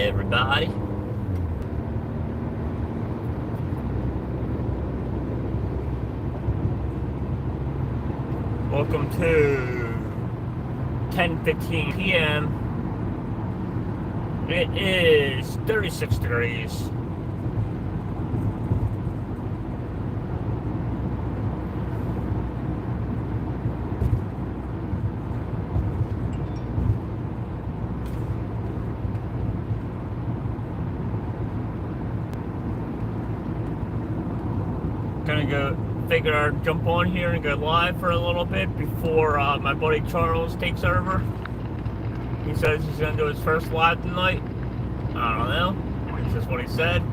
everybody. Welcome to 10:15 p.m. It is 36 degrees. Gonna figure I'd jump on here and go live for a little bit before my buddy Charles takes over. He says he's gonna do his first live tonight. I don't know. It's just what he said.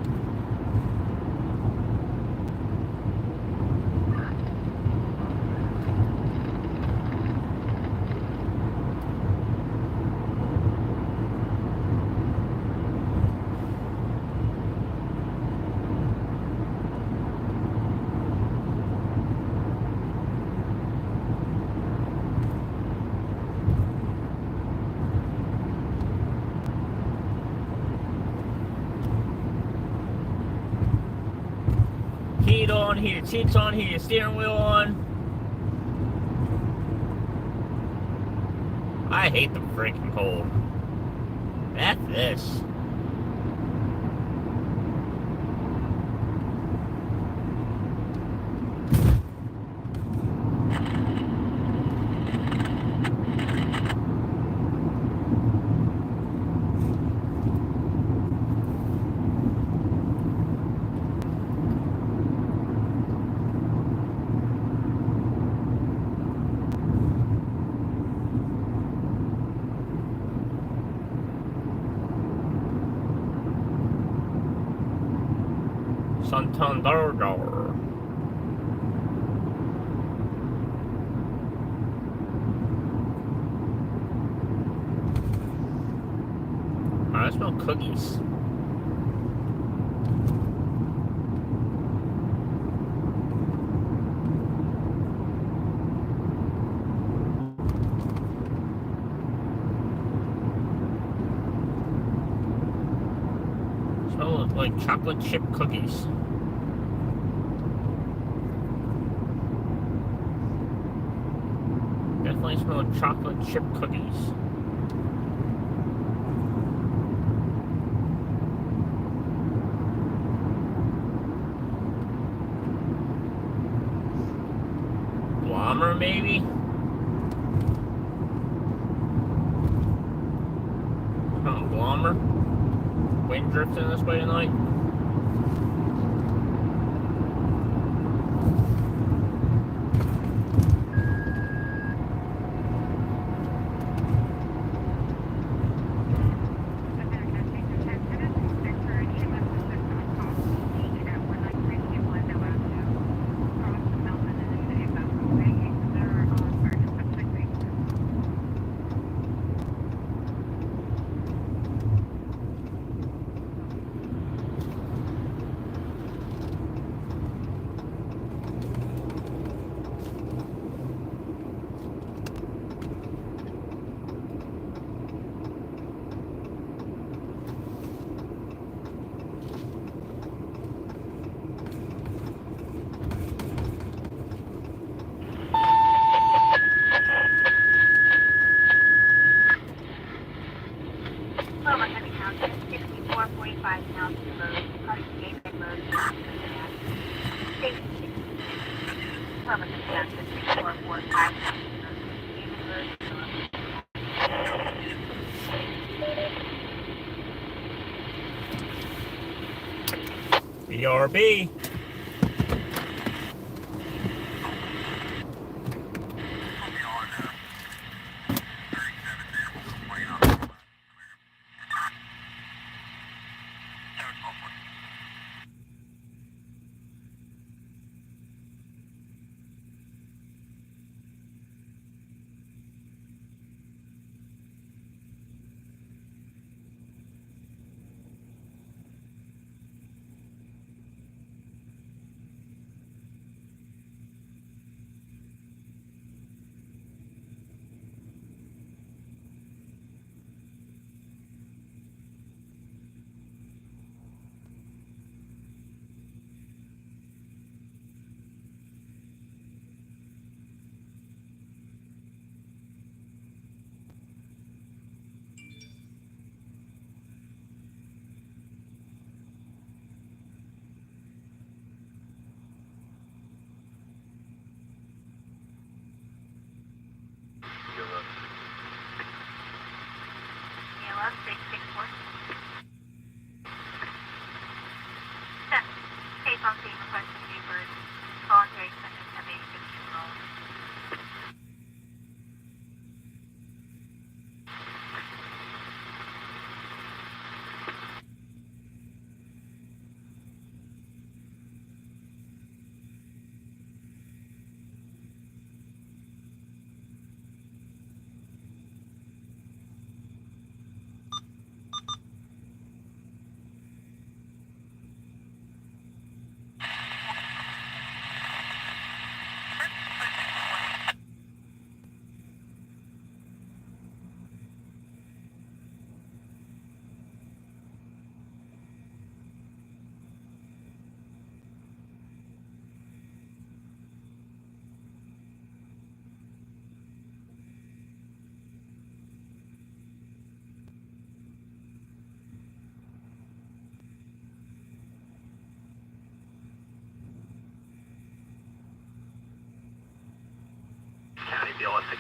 Heat on, heated seats on, heated steering wheel on. I hate the freaking cold. F this. Santander. I smell cookies. Smell like chocolate chip cookies. Definitely smell chocolate chip cookies. Glommer, maybe? Oh, Glommer? Wind drifting this way tonight? BRB.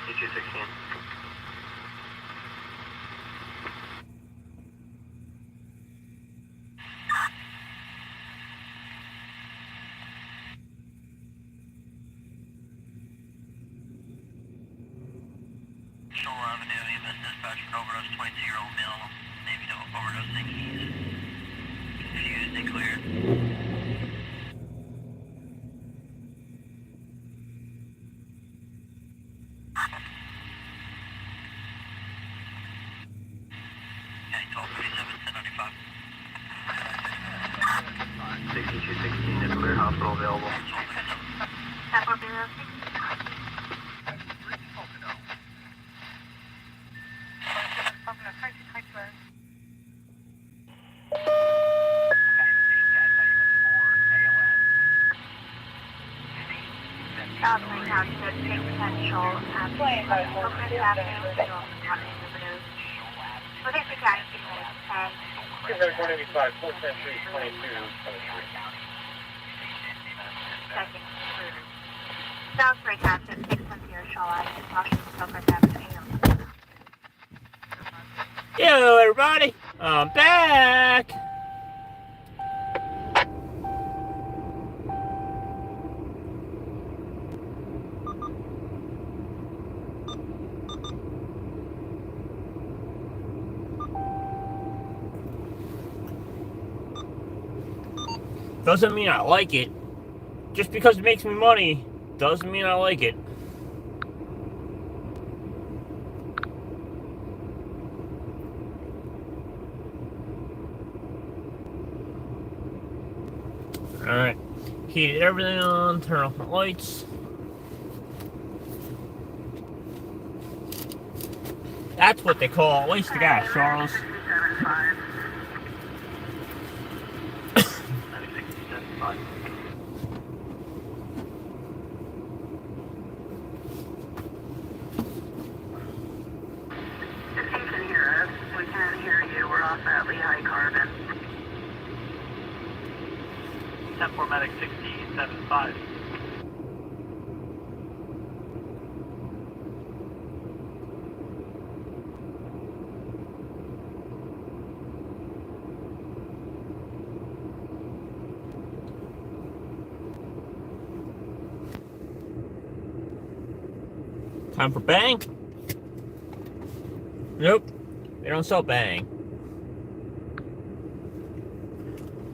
C216. Shoal Avenue, EMS dispatch for an overdose, 22-year-old male, maybe no overdosing, he's confused and cleared. Okay, 1237, 1095. C216 is clear, hospital available. 1237. Salisbury Township, 610 Shoal Avenue, Washington, Silver Avenue. Hello, everybody. I'm back. Doesn't mean I like it. Just because it makes me money doesn't mean I like it. Alright. Heated everything on, turn off the lights. That's what they call a waste of gas, Charles. 96.75. If you can hear us, we can't hear you. We're off at Lehigh Carbon. 10-4 medic 6075. Time for bang? Nope. They don't sell bang.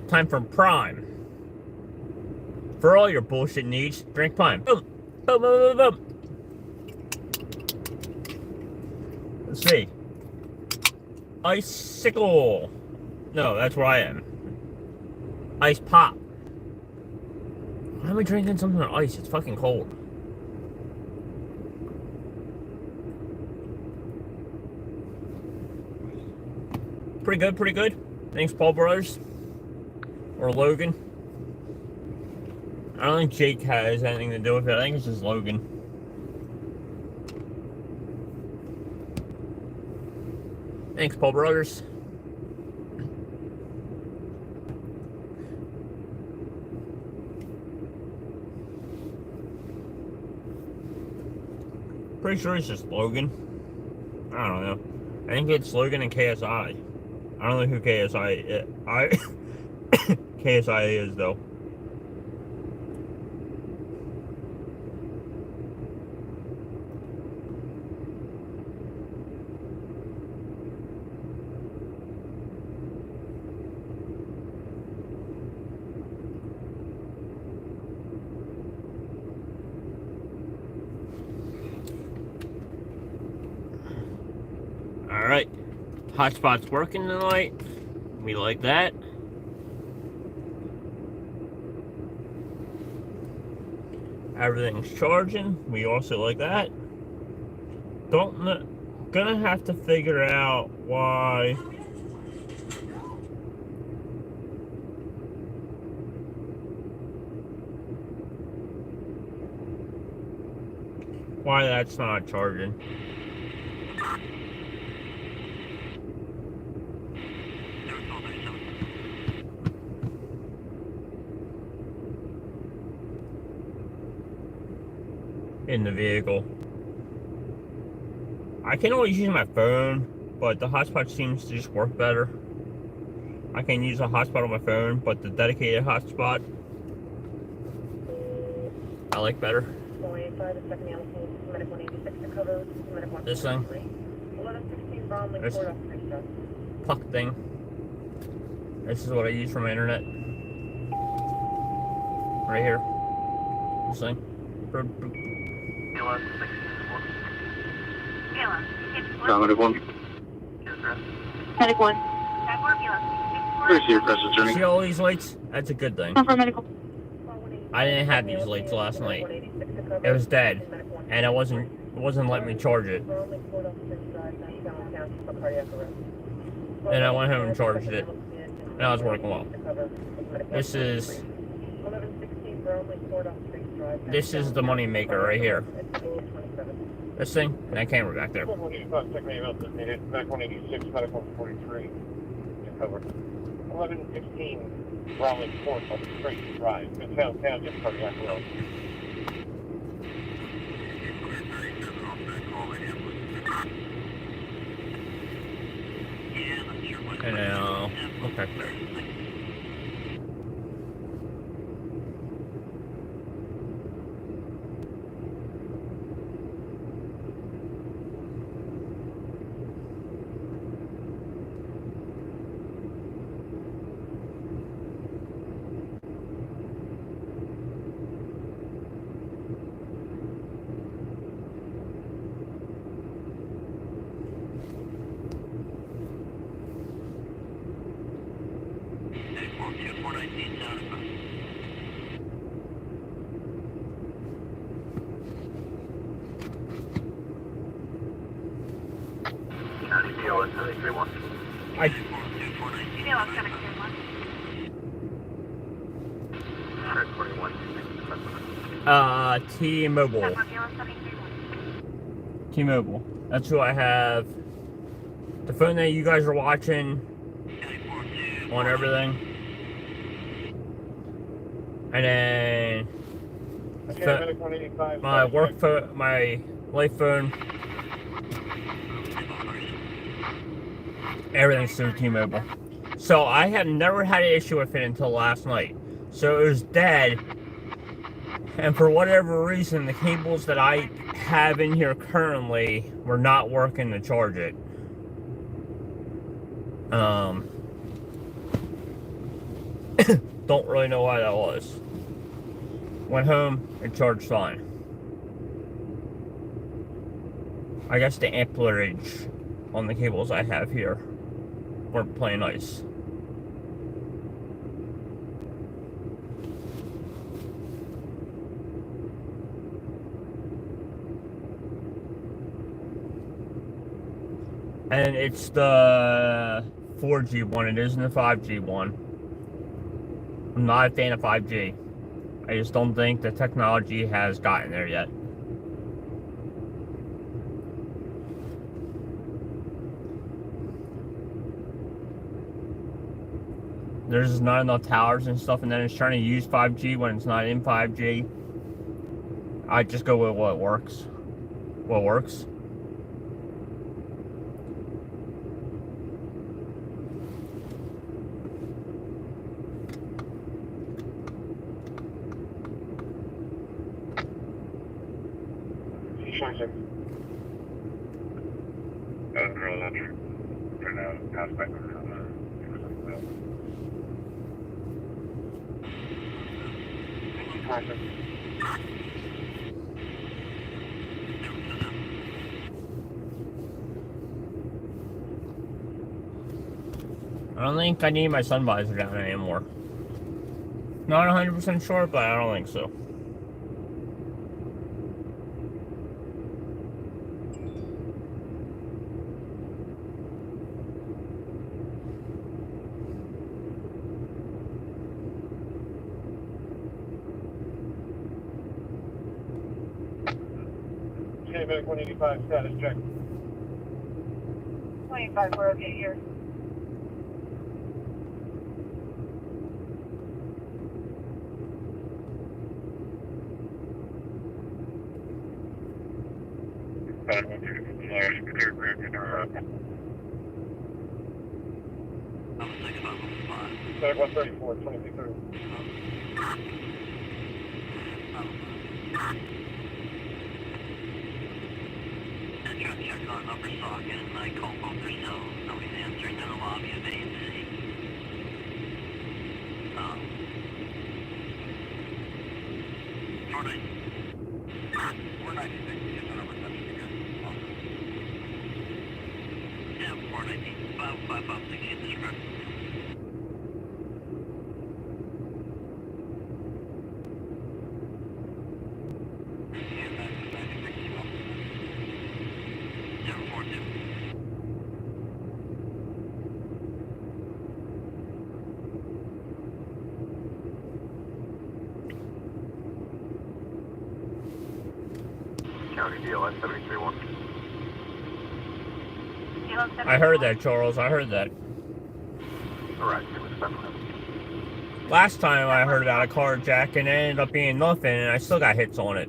Time for prime. For all your bullshit needs, drink prime. Boom. Boom, boom, boom, boom. Let's see. Icicle. No, that's where I am. Ice pop. Why am I drinking something with ice? It's fucking cold. Pretty good, pretty good. Thanks, Paul Brothers. Or Logan. I don't think Jake has anything to do with it. I think it's just Logan. Thanks, Paul Brothers. Pretty sure it's just Logan. I don't know. I think it's Logan and KSI. I don't know who KSI is. KSI is, though. Alright. Hotspot's working tonight. We like that. Everything's charging. We also like that. Gonna have to figure out why that's not charging. In the vehicle. I can always use my phone, but the hotspot seems to just work better. I can use a hotspot on my phone, but the dedicated hotspot I like better. This thing. This puck thing. This is what I use for my internet. Right here. This thing. BLS 61. BLS, Medic 1. Medic 1. Where's your presence, Journey? See all these lights? That's a good thing. Come for medical. I didn't have these lights last night. It was dead, and it wasn't letting me charge it. And I went home and charged it, and I was working well. This is the money maker right here. This thing, and that camera back there. Back 186, Medic 143. Cover. 1116, Bromley Court on Straight Drive. Midtown, just cardiac arrest. And now, okay. BLS 731. I BLS 731. 41. T-Mobile. BLS 731. T-Mobile. That's who I have. The phone that you guys are watching on everything. And then Medic 185. my work phone, my life phone. Everything's through T-Mobile. So I have never had an issue with it until last night. So it was dead. And for whatever reason, the cables that I have in here currently were not working to charge it. Don't really know why that was. Went home and charged fine. I guess the amperage on the cables I have here weren't playing nice. And it's the 4G one, it isn't the 5G one. I'm not a fan of 5G. I just don't think the technology has gotten there yet. There's not enough towers and stuff, and then it's trying to use 5G when it's not in 5G. I just go with what works. What works. I don't think I need my sun visor down anymore. Not 100% sure, but I don't think so. Okay, Medic 185, status check. 25, we're okay here. Medic 135. clear granted. I was thinking about the spot. Tag 134, 2230. I tried to check on upper socket and I called both their cells. Nobody's answering. They're in the lobby of A&C. Jordan. 496, you get on reception again. Awesome. Yeah, 419. 556, get this correct. County DLS 731. I heard that, Charles. I heard that. Alright, give us 7. Last time I heard about a carjacking, it ended up being nothing, and I still got hits on it.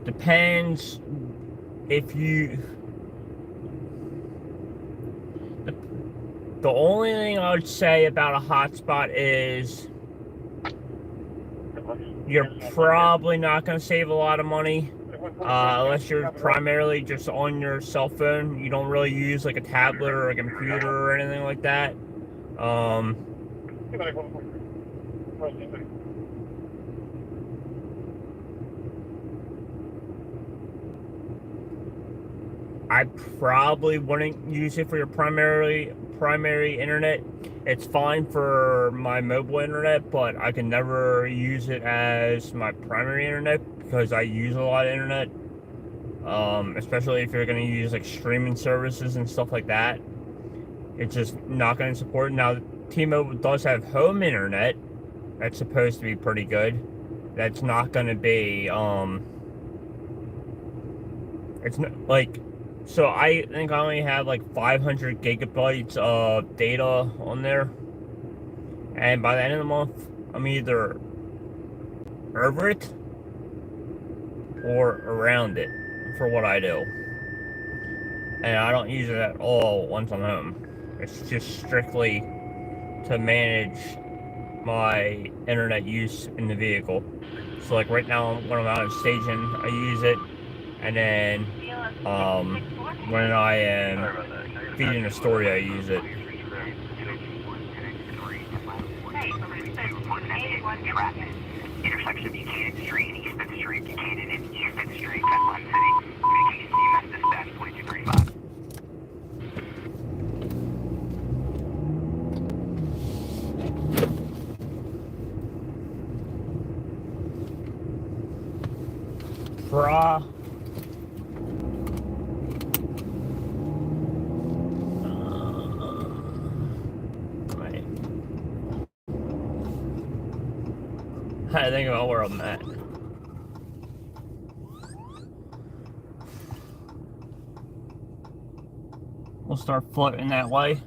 Depends if you... The only thing I would say about a hotspot is you're probably not going to save a lot of money unless you're primarily just on your cell phone. You don't really use like a tablet or a computer or anything like that. I probably wouldn't use it for your primary internet. It's fine for my mobile internet, but I can never use it as my primary internet because I use a lot of internet. Especially if you're going to use like streaming services and stuff like that. It's just not going to support it. Now, T-Mobile does have home internet. That's supposed to be pretty good. That's not going to be, it's not, like, so I think I only have like 500 gigabytes of data on there. And by the end of the month, I'm either over it or around it for what I do. And I don't use it at all once I'm home. It's just strictly to manage my internet use in the vehicle. So like right now when I'm out of station, I use it. And then when I am feeding a story, I use it. Intersection Buchanan Street and East 5th Street, Buchanan and East 5th Street, Penn City. Communications EMS dispatch 2235. I think about where I'm at. We'll start floating that way.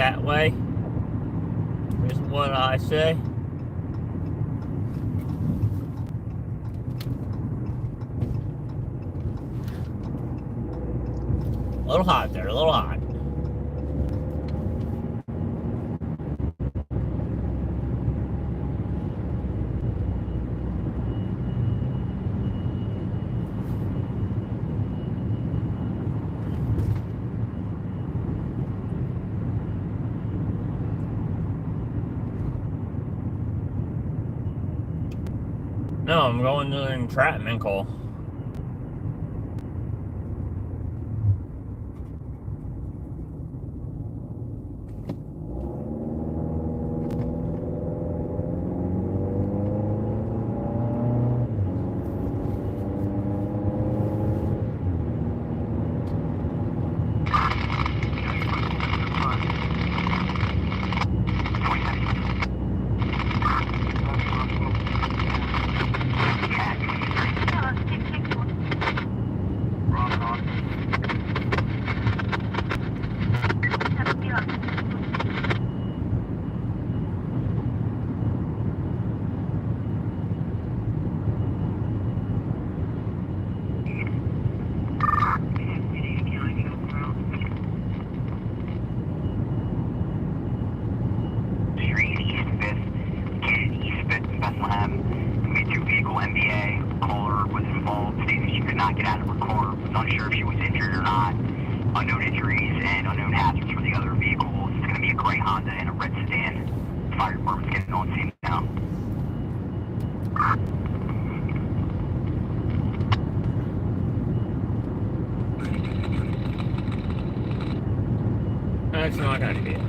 that way, is what I say. A little hot there, a little hot. No, I'm going to an entrapment call. That's not gonna be it.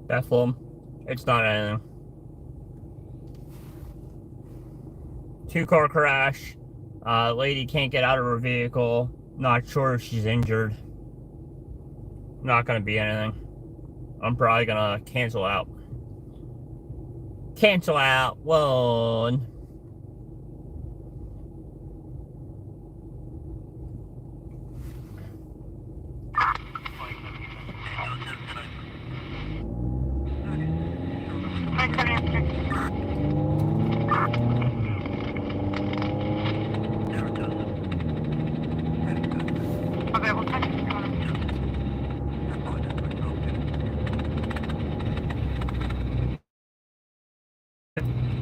Bethlehem, it's not anything. 2-car crash. Lady can't get out of her vehicle. Not sure if she's injured. Not gonna be anything. I'm probably gonna cancel out. Cancel out 1.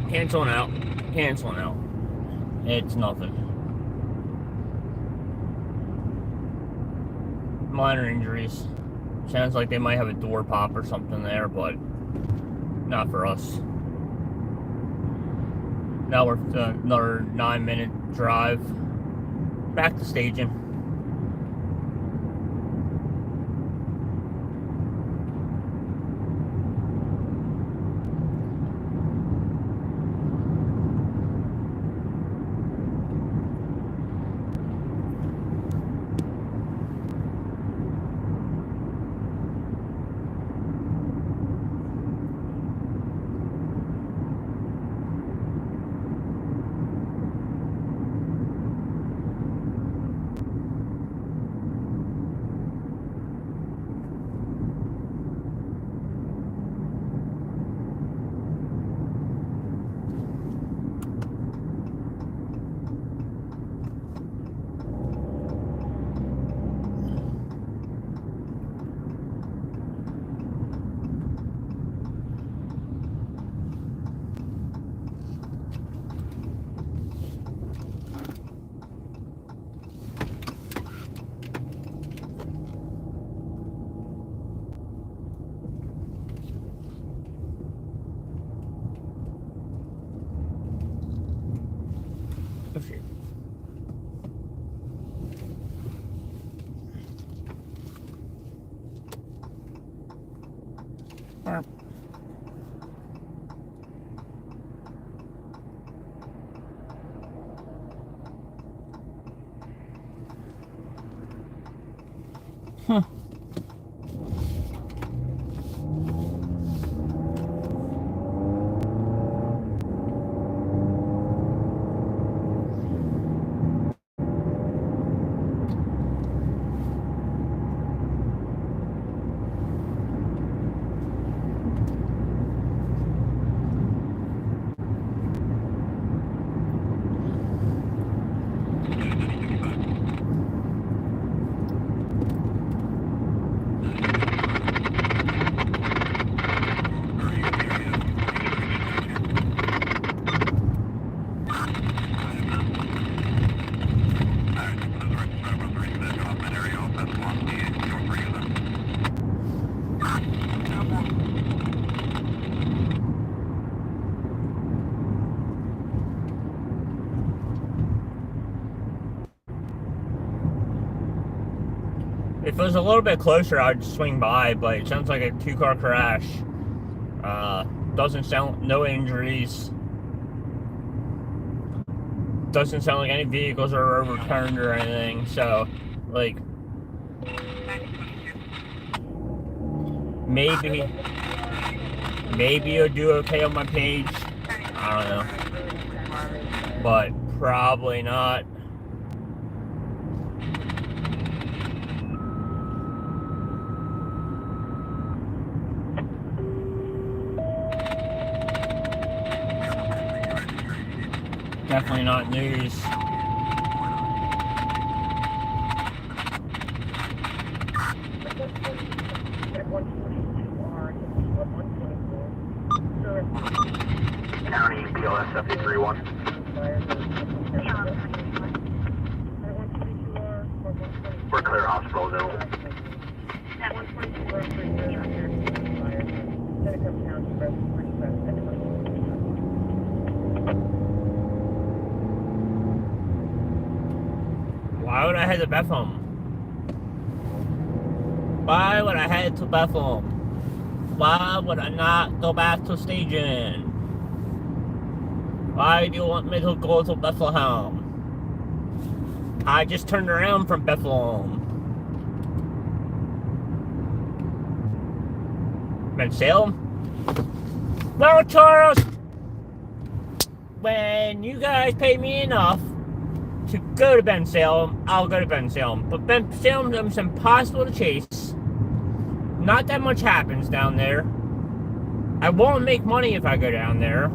Canceling out. Canceling out. It's nothing. Minor injuries. Sounds like they might have a door pop or something there, but not for us. Now we're another 9-minute drive back to staging. Okay. Huh. If it was a little bit closer, I'd swing by, but it sounds like a two-car crash. Doesn't sound, no injuries. Doesn't sound like any vehicles are overturned or anything, so, like, maybe it'll do okay on my page. I don't know. But probably not. Definitely not news. County BLS 731. We're clear hospital though. Why would I head to Bethlehem? Why would I head to Bethlehem? Why would I not go back to staging? Why do you want me to go to Bethlehem? I just turned around from Bethlehem. Bensalem? No, Charles! When you guys pay me enough to go to Bensalem, I'll go to Bensalem. But Bensalem is impossible to chase. Not that much happens down there. I won't make money if I go down there.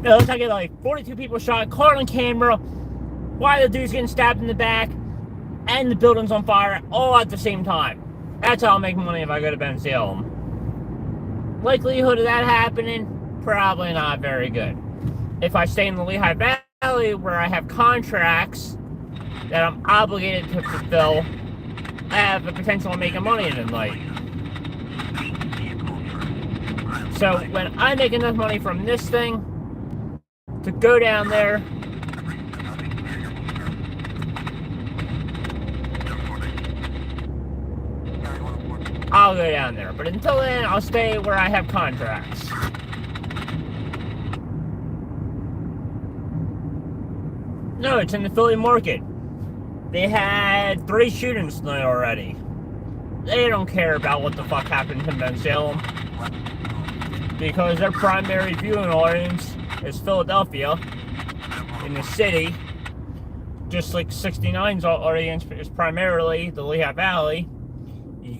It looks like like 42 people shot, caught on camera, why the dude's getting stabbed in the back, and the building's on fire all at the same time. That's how I'll make money if I go to Bensalem. Likelihood of that happening, probably not very good. If I stay in the Lehigh Valley, where I have contracts that I'm obligated to fulfill, I have the potential of making money in the night. So when I make enough money from this thing to go down there, I'll go down there. But until then, I'll stay where I have contracts. No, it's in the Philly market. They had 3 shootings tonight already. They don't care about what the fuck happened in Bensalem, because their primary viewing audience is Philadelphia, in the city, just like 69's audience is primarily the Lehigh Valley. You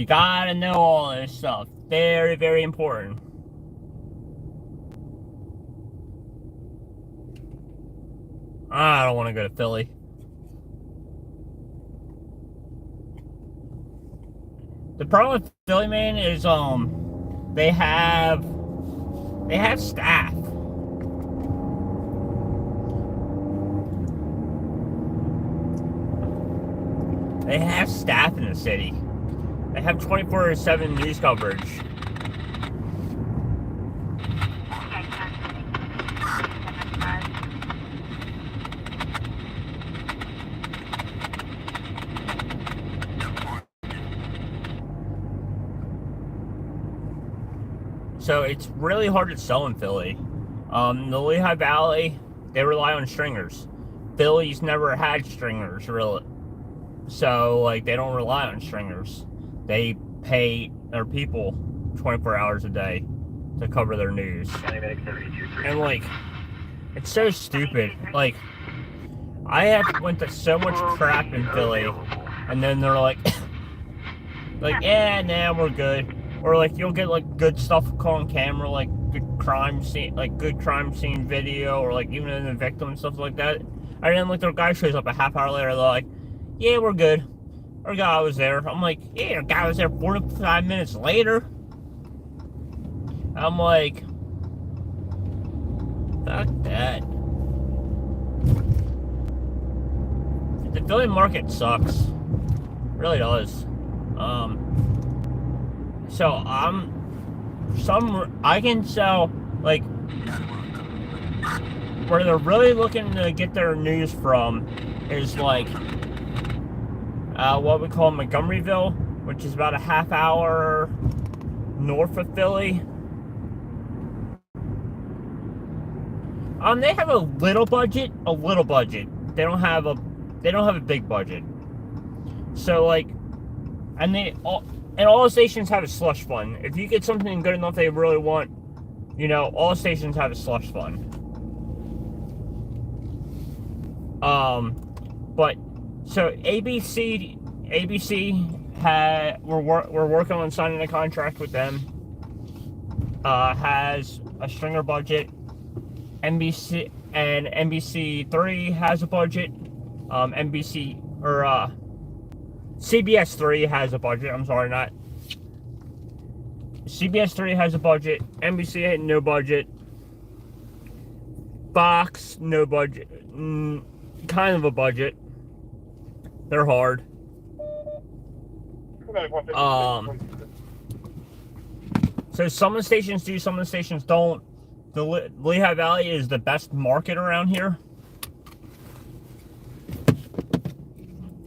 gotta know all this stuff. Very, very important. I don't want to go to Philly. The problem with Philly, man, is they have staff. They have staff in the city. They have 24/7 news coverage. So it's really hard to sell in Philly. The Lehigh Valley, they rely on stringers. Philly's never had stringers, really. So, like, they don't rely on stringers. They pay their people 24 hours a day to cover their news. And, like, it's so stupid. Like, I went to so much crap in Philly, and then they're like, yeah, nah, we're good. Or, like, you'll get, like, good stuff on camera, like, good crime scene video, or, like, even in the victim and stuff like that. And then, like, their guy shows up a half hour later, they're like, yeah, we're good. Our guy was there. I'm like, yeah, our guy was there 45 minutes later. I'm like, fuck that. The Philly market sucks. It really does. So I can sell, like, where they're really looking to get their news from is like what we call Montgomeryville, which is about a half hour north of Philly. They have a little budget. They don't have a big budget. So, like, and all the stations have a slush fund. If you get something good enough they really want, you know, all stations have a slush fund. But so ABC we're working on signing a contract with them. Has a stringer budget. NBC3 has a budget. CBS 3 has a budget. I'm sorry, not. CBS 3 has a budget. NBC had no budget. Fox, no budget. Kind of a budget. They're hard. So some of the stations do, some of the stations don't. The Lehigh Valley is the best market around here.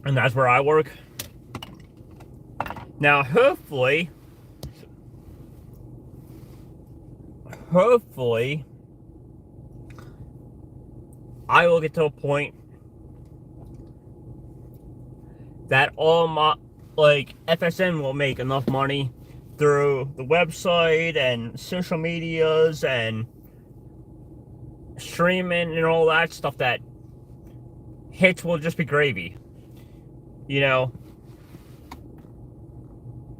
And that's where I work. Now, hopefully, I will get to a point that all my, like, FSN will make enough money through the website and social medias and streaming and all that stuff that hits will just be gravy. You know,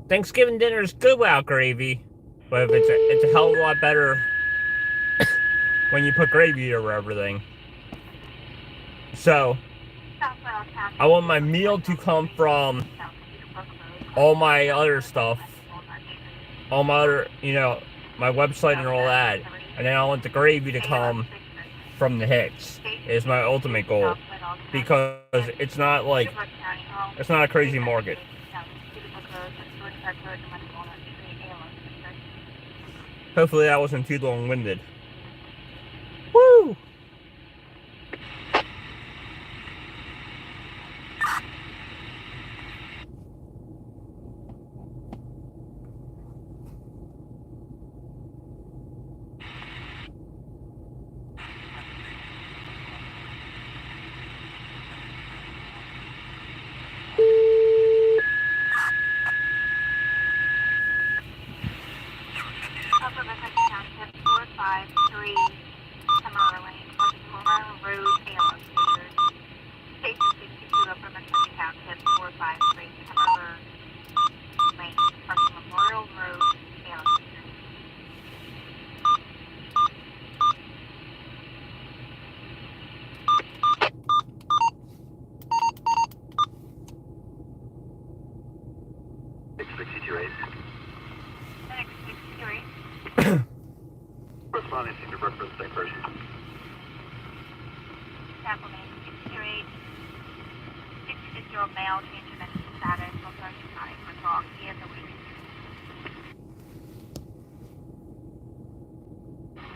Thanksgiving dinner is good without gravy, but it's a hell of a lot better when you put gravy over everything. So, I want my meal to come from all my other stuff, all my other, you know, my website and all that, and then I want the gravy to come from the hits. Is my ultimate goal, because it's not like, it's not a crazy market. Hopefully that wasn't too long-winded. Woo! Upper Kentucky Township 45. 26-year-old male, change in mental status, also hypnotic for talk. He is awaiting.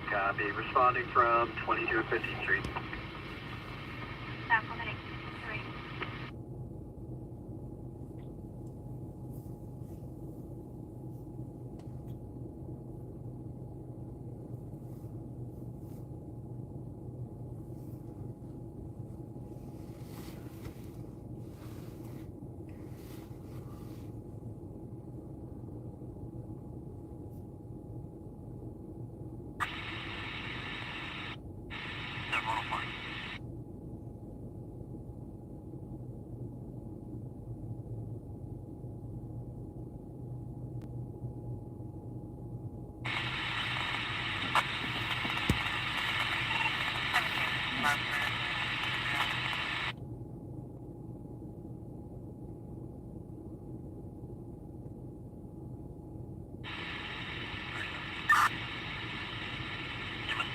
Copy. Responding from 22 and 15th Street. That's 3.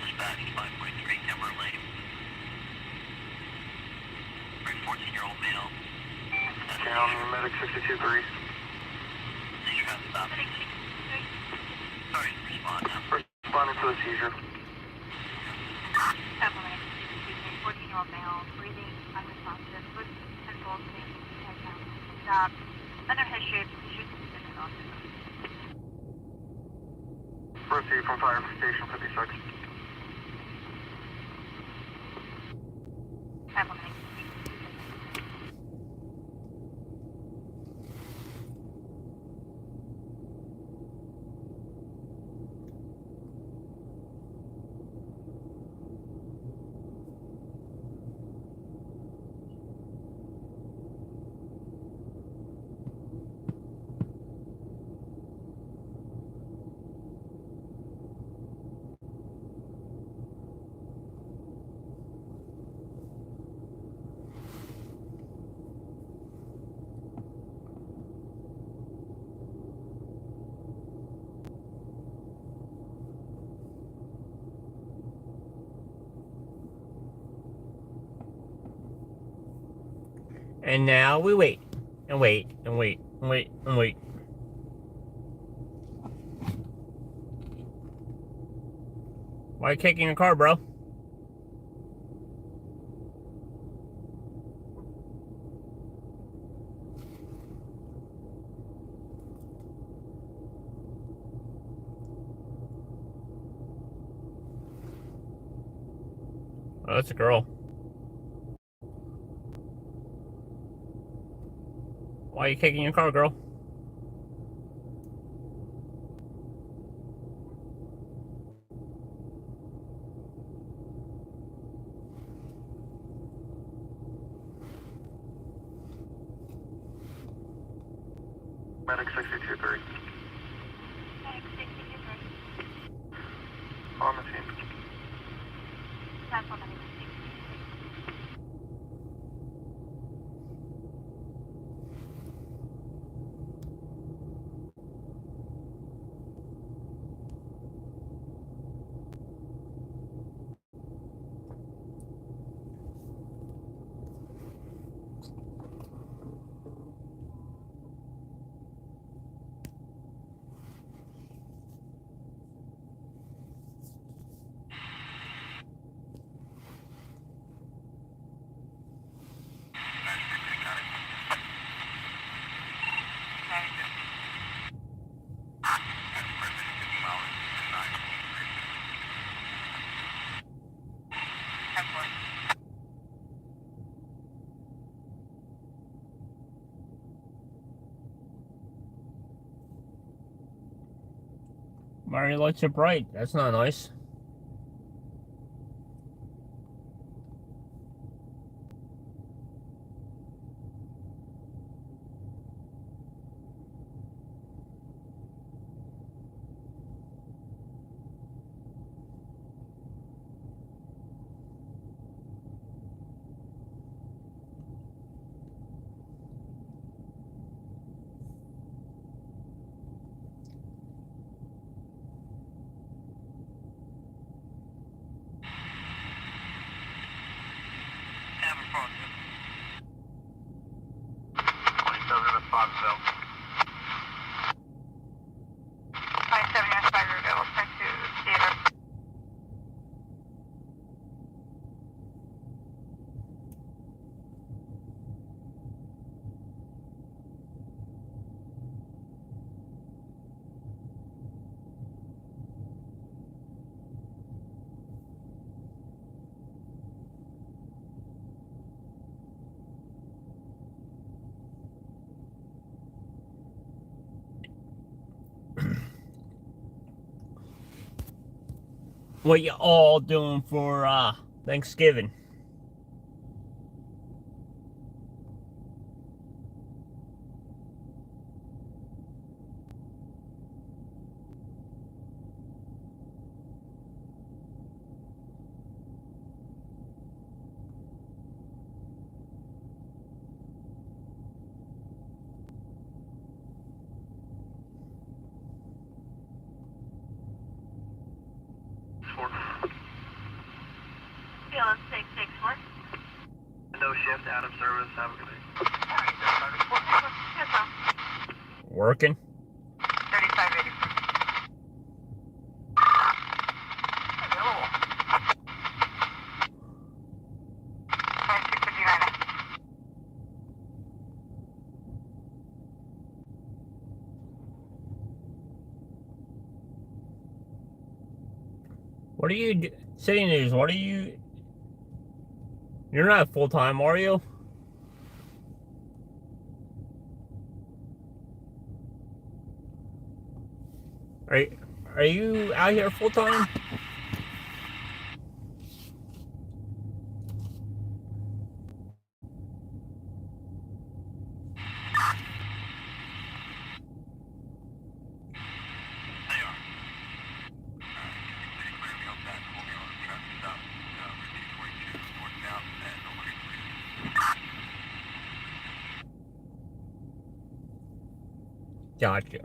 Dispatch 5.3 Timberlake. 14-year-old male. County medic 62-3. Seizure has stopped. Sorry, respond now. Responding to the seizure. 14-year-old male, breathing unresponsive, foot and pulsing, head down, stop. Under head shape, seizure suspended autism. Proceed from fire station 56. And now we wait, and wait, and wait, and wait, and wait. Why are you kicking your car, bro? Oh, that's a girl. Why are you kicking your car, girl? Medic 62-3. Medic 62-3. On the scene. That's 163. Why are your lights so bright? That's not nice. Huntsville. 27 years Spider River, sent to theater. What you all doing for Thanksgiving? Feeling 664. No shift, out of service. Have a good day. Yes, sir. Working? 3584. Hello. 2659. What are you do? City News, what are you... You're not full-time, are you? Are you out here full-time? They are. Clear me up back. Hold me on the traffic stop. Route 242 northbound at Oak Creek. Gotcha.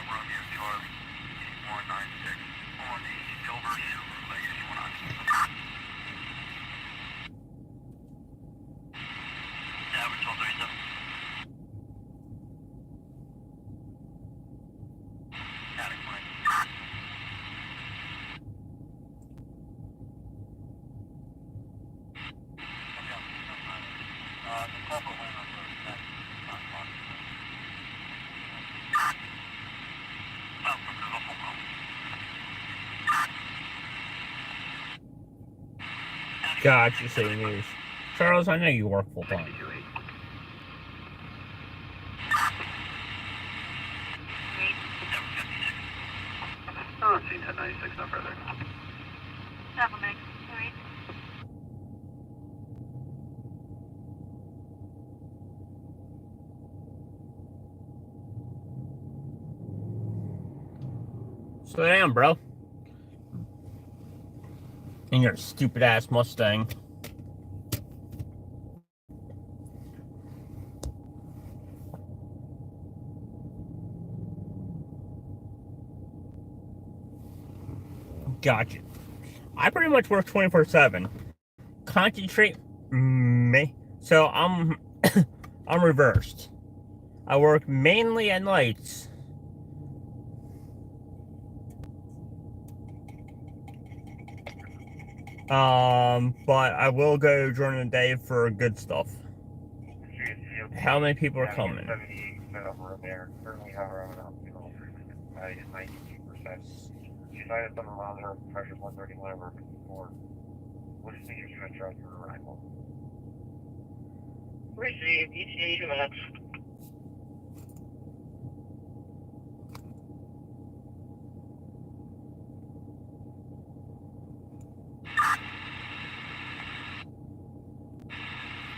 Romeo Charlie 196 on a silver legacy 100. Average 1237. Attic line. The corporate line on road. That's not possible. Gotcha, City News. Charles, I know you work full-time. 62.8. Oh, let's see, 1096, no further. Double mix. 28. Slow down, bro. In your stupid-ass Mustang. Gotcha. I pretty much work 24/7. Concentrate me. So I'm I'm reversed. I work mainly at nights. But I will go during the day for good stuff. How many people are coming? 78% over there. Currently, however, I'm out. 92%. She's cited some around her pressure 131 over 54. Which is your stretch out your arrival? Received. ETA 2 minutes.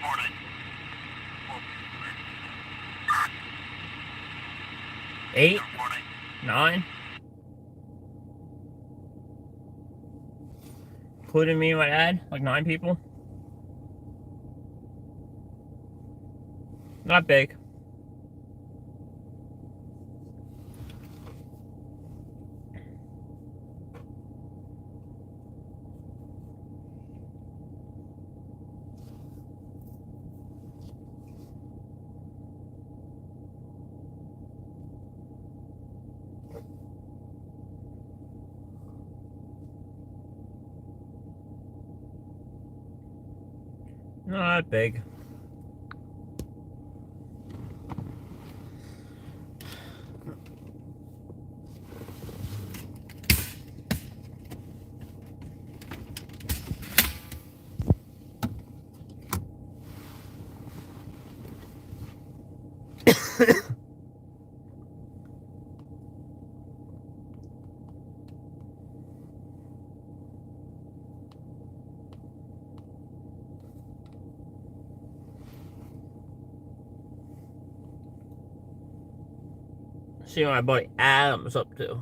Morning. 8, Morning. 9, including me and my dad, like 9 people. Not big. Not big. See what my buddy Adam's up to.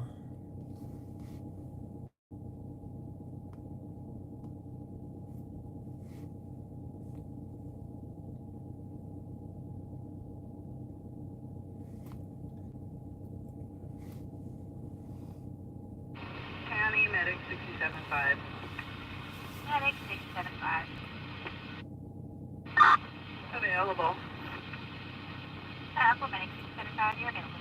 County Medic 67.5. Medic 675. Available. For Medic 675, you're available.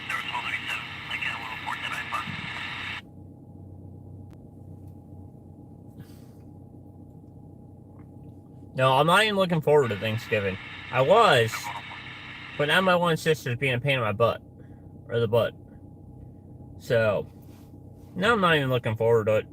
There was 137, Lincoln 14795. No, I'm not even looking forward to Thanksgiving. I was, but now my one sister's being a pain in my butt. Or the butt. So, now I'm not even looking forward to it.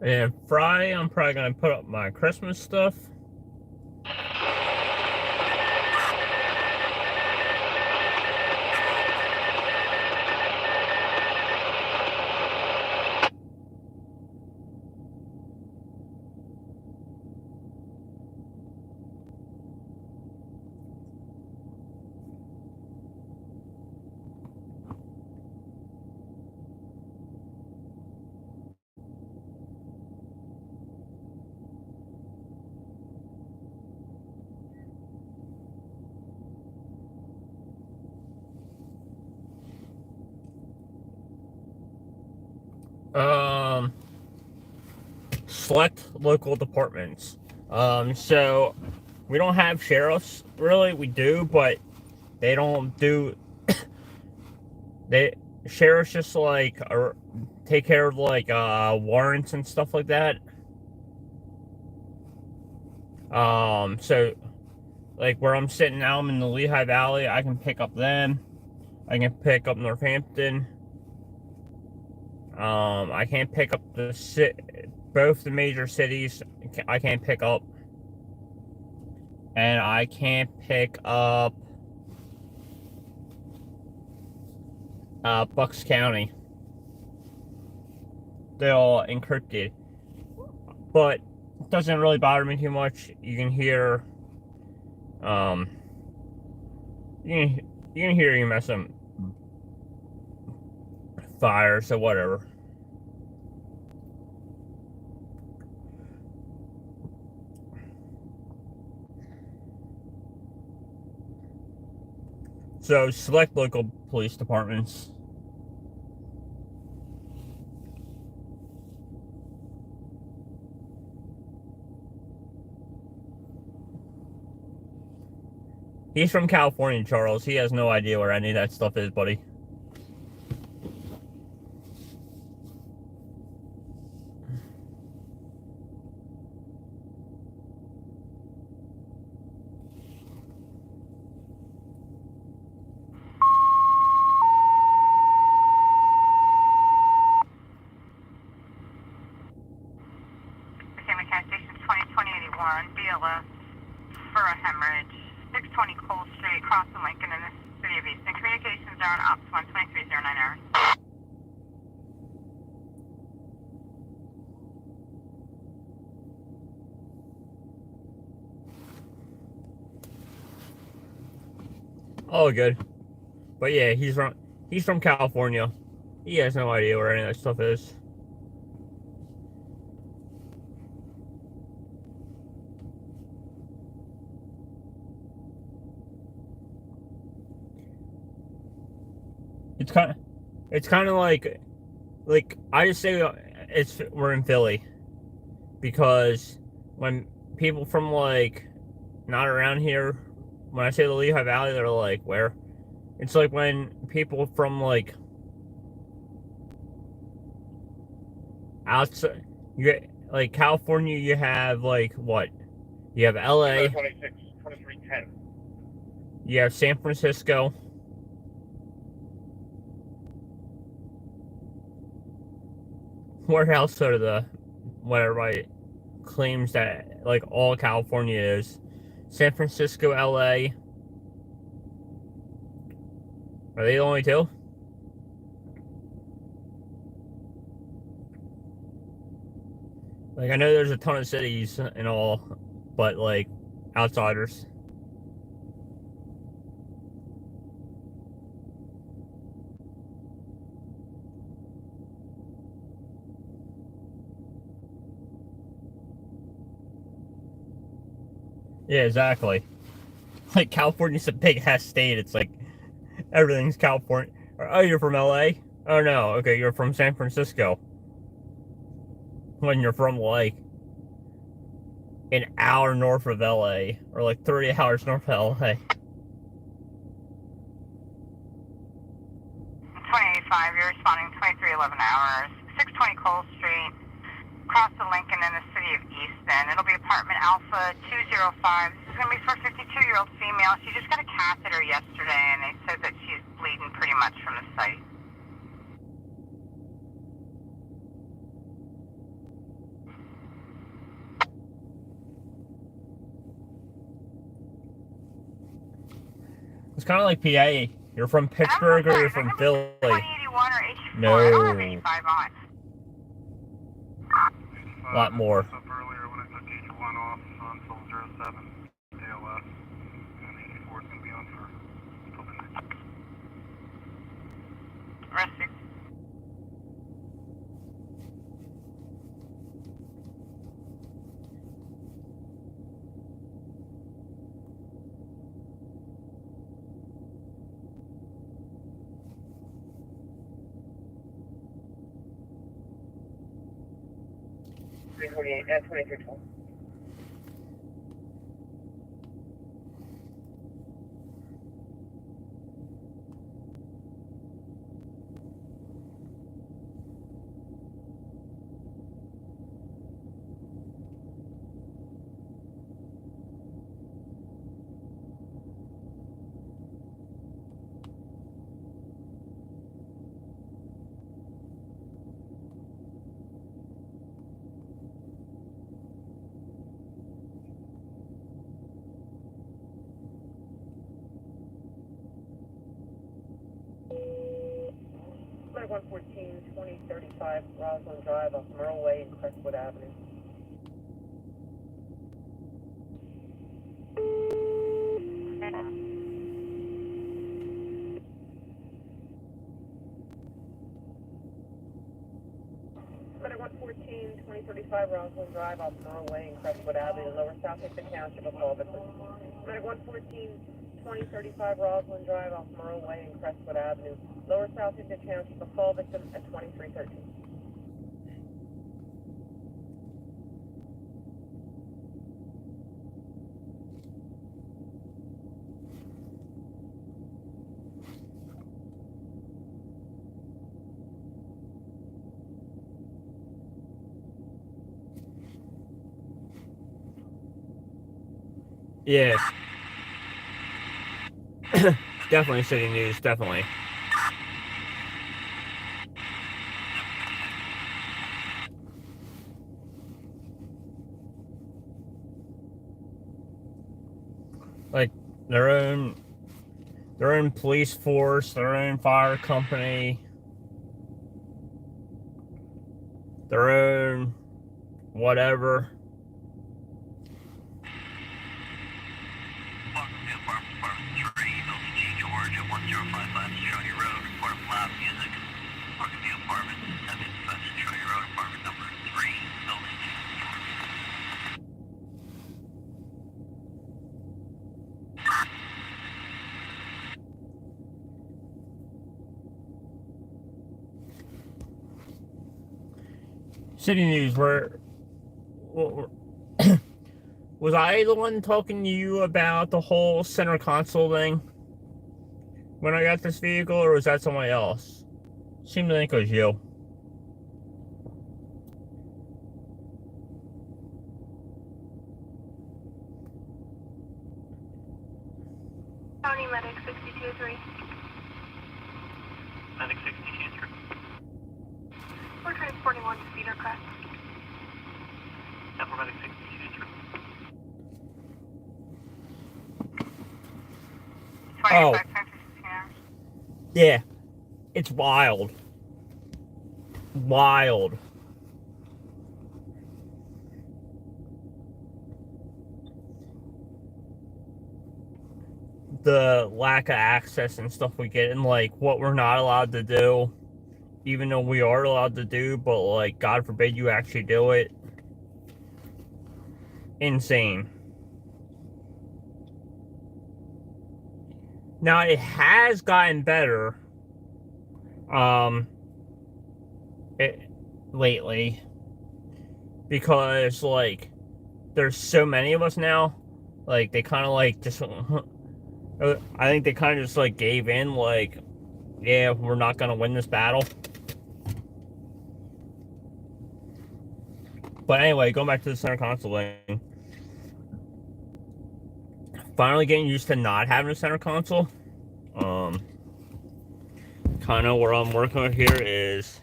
And Friday, I'm probably going to put up my Christmas stuff. Select local departments. So we don't have sheriffs, really. We do, but they don't do. Sheriffs just like take care of like warrants and stuff like that. So like where I'm sitting now, I'm in the Lehigh Valley. I can pick up them. I can pick up Northampton. I can't pick up both the major cities I can't pick up. And I can't pick up Bucks County. They're all encrypted. But it doesn't really bother me too much. You can hear you can hear EMS fire, so whatever. So select local police departments. He's from California, Charles. He has no idea where any of that stuff is, buddy. Mechanic Station 2081, BLS for a hemorrhage. 620 Cole Street, crossing Lincoln in the city of Easton. Communications are on Ops 12309 hours. Oh, good. But yeah, he's from California. He has no idea where any of that stuff is. It's kind of like I just say we're in Philly because when people from like not around here, when I say the Lehigh Valley, they're like, where? It's like when people from like outside, like California, you have like what? You have LA, 2310. you have San Francisco. Where else are what everybody claims that like all California is? San Francisco, LA. Are they the only two? Like, I know there's a ton of cities and all, but like outsiders. Yeah, exactly. Like, California's a big ass state. It's like everything's California. Oh, you're from LA? Oh no, okay, you're from San Francisco. When you're from like an hour north of LA, or like 30 hours north of LA. 285, you're responding 2311 hours. 620 Cole Street, cross the Lincoln in the city of Easton. It'll be apartment Alpha 205. This is going to be for a 52-year-old female. She just got a catheter yesterday, and they said that she's bleeding pretty much from the site. It's kind of like PA. You're from Pittsburgh or you're from Philly. 2081 or 84. No. I don't have 85 on. A lot more. Up earlier when I took 81 off on Soldier 07 ALS, and 84 is going to be on for until midnight. Rescue. And 2312. 2035 Roslyn Drive off Merle Way and Crestwood Avenue. Medic 114, 2035 Roslyn Drive off Merle Way and Crestwood Avenue, Lower South Hampton Township of Halverson. Medic 114, 2035 Roslyn Drive off Merle Way and Crestwood Avenue, Lower South Hampton Township of Fall Victim at 2313. Yeah. Definitely City News, definitely. Like their own police force, their own fire company, their own whatever. Apartment 3, Building G, Georgia, 1055 Centralia Road, report of loud music. Parkview Apartment 755 Centralia Road, apartment number 3, Building G, City News, was I the one talking to you about the whole center console thing when I got this vehicle, or was that somebody else? Seemed to think it was you. County Medic 62-3. Medic 62-3. We're transporting one to Cedar Crest. Temple Medic 62-3. Oh. 25, 10, Yeah. It's wild. Wild. The lack of access and stuff we get, and like what we're not allowed to do, even though we are allowed to do, but like God forbid you actually do it. Insane. Now it has gotten better lately, because like there's so many of us now, like they kind of like just I think they kind of just like gave in, like, yeah, we're not gonna win this battle. But anyway, going back to the center console thing, finally getting used to not having a center console. Kind of where I'm working with here is,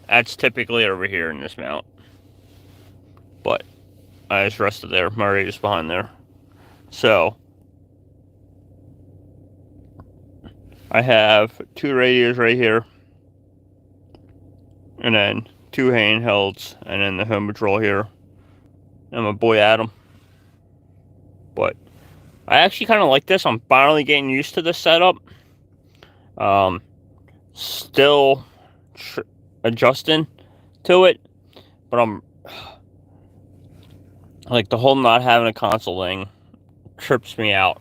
that's typically over here in this mount, but I just rested there. My radio's behind there, so I have 2 radios right here, and then 2 handhelds, and then the home patrol here, and my boy Adam. But I actually kind of like this. I'm finally getting used to this setup. Still adjusting to it, but I'm like, the whole not having a console thing trips me out.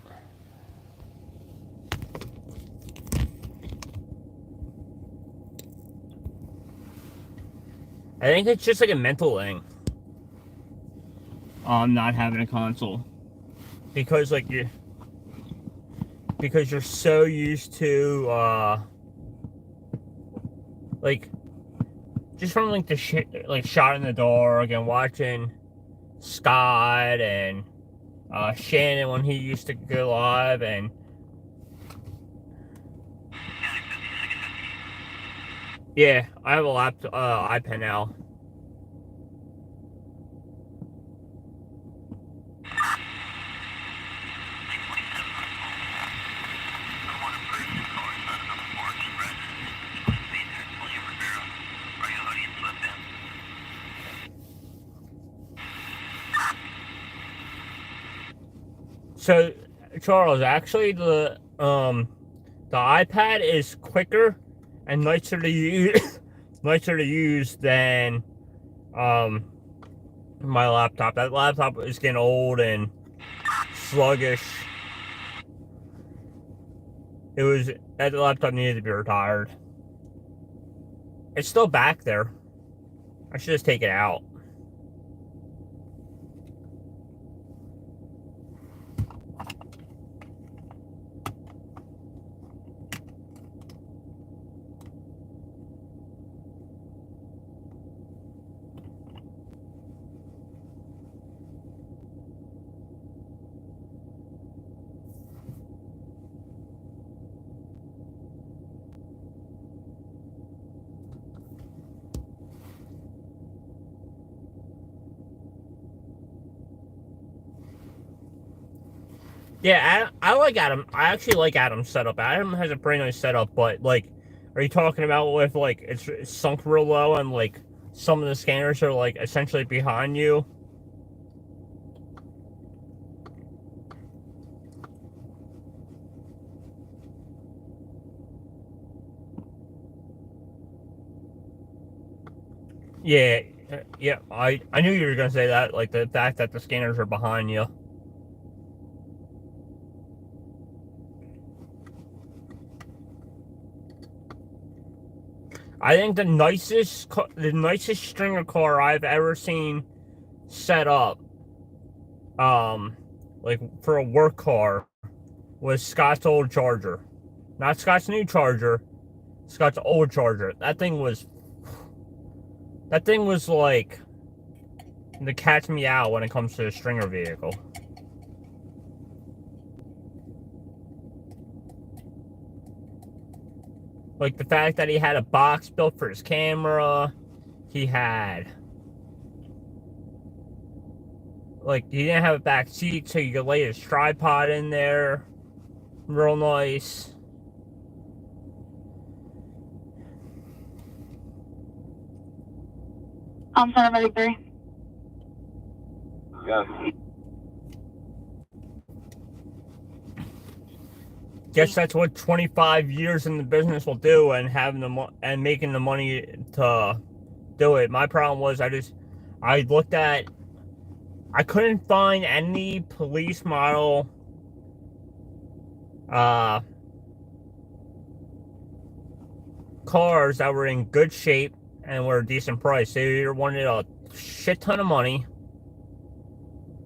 I think it's just like a mental thing. Not having a console, because like you're so used to like, just from like the Shot in the Dark and watching Scott and Shannon when he used to go live, and yeah, I have a iPad now. So, Charles, actually, the iPad is quicker and nicer to use, nicer to use than my laptop. That laptop is getting old and sluggish. That laptop needed to be retired. It's still back there. I should just take it out. Yeah, I like Adam. I actually like Adam's setup. Adam has a pretty nice setup, but like, are you talking about with like it's sunk real low and like some of the scanners are like essentially behind you? Yeah, yeah. I knew you were gonna say that. Like the fact that the scanners are behind you. I think the nicest stringer car I've ever seen set up, like for a work car, was Scott's old Charger. Not Scott's new Charger, Scott's old Charger. That thing was like the cat's meow when it comes to a stringer vehicle. Like the fact that he had a box built for his camera, he didn't have a back seat, so you could lay his tripod in there. Real nice. Center Medic 3. Yeah. Guess that's what 25 years in the business will do, and making the money to do it. My problem was I couldn't find any police model cars that were in good shape and were a decent price. They either wanted a shit ton of money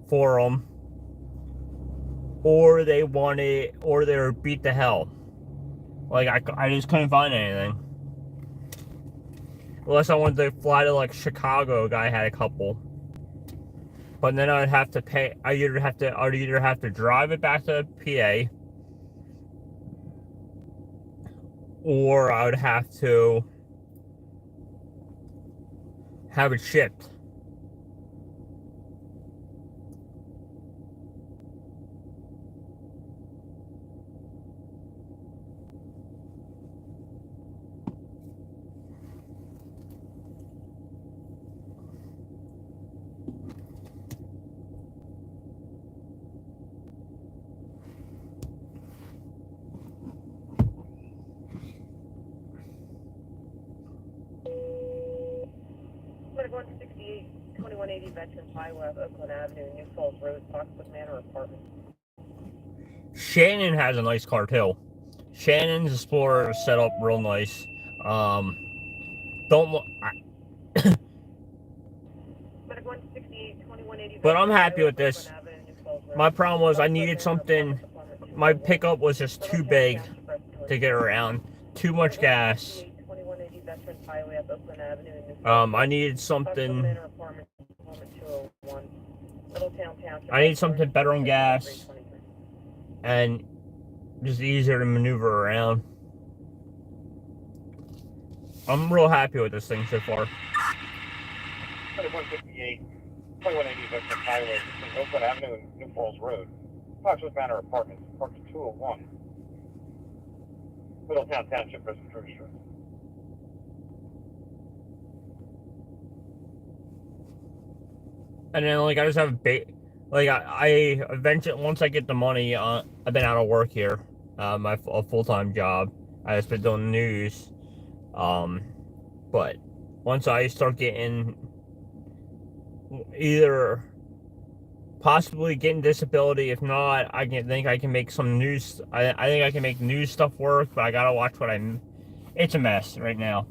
for them, or they were beat to hell. Like, I just couldn't find anything. Unless I wanted to fly to, like, Chicago, a guy had a couple. But then I'd have to pay, I'd either have to drive it back to PA, or I would have to have it shipped. Medic 168, 2180 Veterans Highway, Oakland Avenue, New Falls Road, Foxwood Manor Apartment. Shannon has a nice car too. Shannon's Explorer is set up real nice. But I'm happy with this. My problem was I needed something. My pickup was just too big to get around. Too much gas. I needed something. I need something better on gas and just easier to maneuver around. I'm real happy with this thing so far. 158, 2180 Veterans Highway between Oakland Avenue and New Falls Road. Foxwood Manor Apartments, parking 201. Middletown Township, President George Street. And then, like, I just have like I eventually, once I get the money, I've been out of work here, a full-time job. I just been doing news, but once I start getting either possibly getting disability, if not, I think I can make some news. I think I can make news stuff work, but I gotta watch what I'm. It's a mess right now.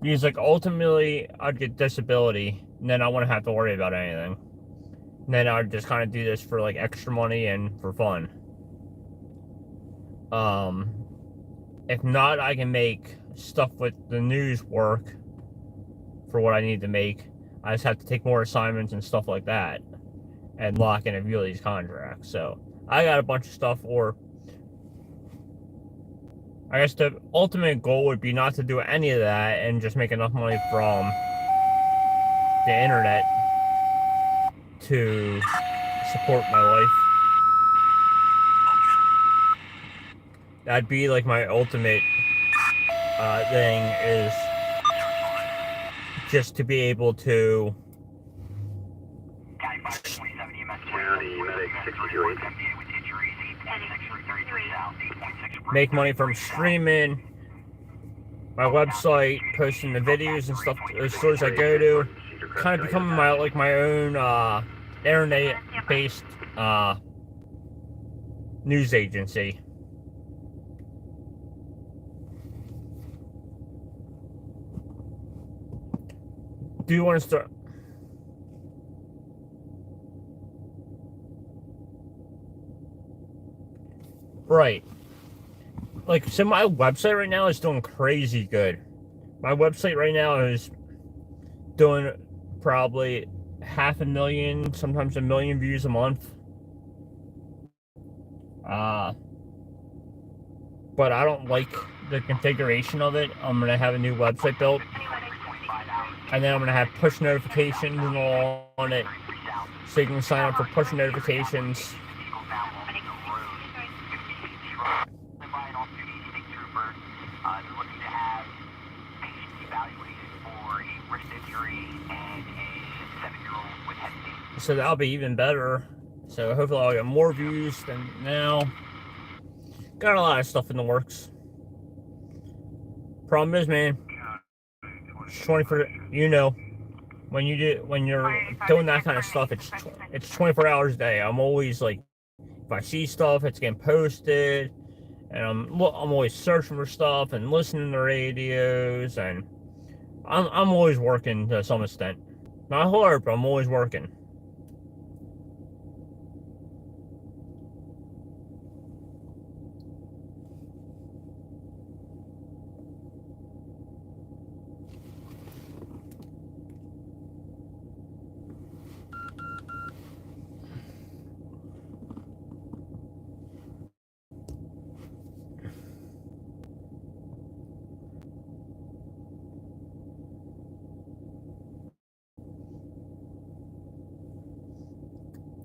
Because like ultimately, I'd get disability, and then I wouldn't have to worry about anything. And then I'd just kind of do this for like extra money and for fun. If not, I can make stuff with the news work for what I need to make. I just have to take more assignments and stuff like that, and lock in a few of these contracts. So I got a bunch of stuff, or I guess the ultimate goal would be not to do any of that and just make enough money from the internet to support my life. That'd be like my ultimate thing, is just to be able to make money from streaming my website, posting the videos and stuff, the stores I go to, kind of becoming my own internet-based news agency. Do you want to start? Right. Like, so my website right now is doing crazy good. My website right now is doing probably 500,000, sometimes 1 million views a month. But I don't like the configuration of it. I'm gonna have a new website built, and then I'm gonna have push notifications and all on it, so you can sign up for push notifications. So that'll be even better. So hopefully I'll get more views than now. Got a lot of stuff in the works. Problem is, man, it's 24. You know, when you're doing that kind of stuff, it's 24 hours a day. I'm always like, if I see stuff, it's getting posted, and I'm always searching for stuff and listening to radios, and I'm always working to some extent. Not hard, but I'm always working.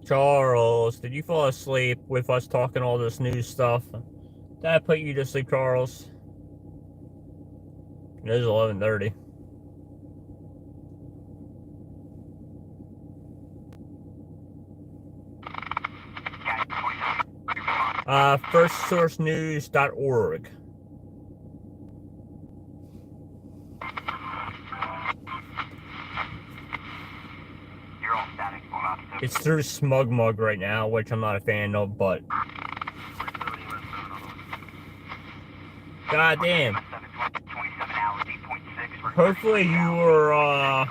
Charles, did you fall asleep with us talking all this news stuff? Did I put you to sleep, Charles? It is 11:30. Firstsourcenews.org. It's through SmugMug right now, which I'm not a fan of, but god damn. Hopefully you were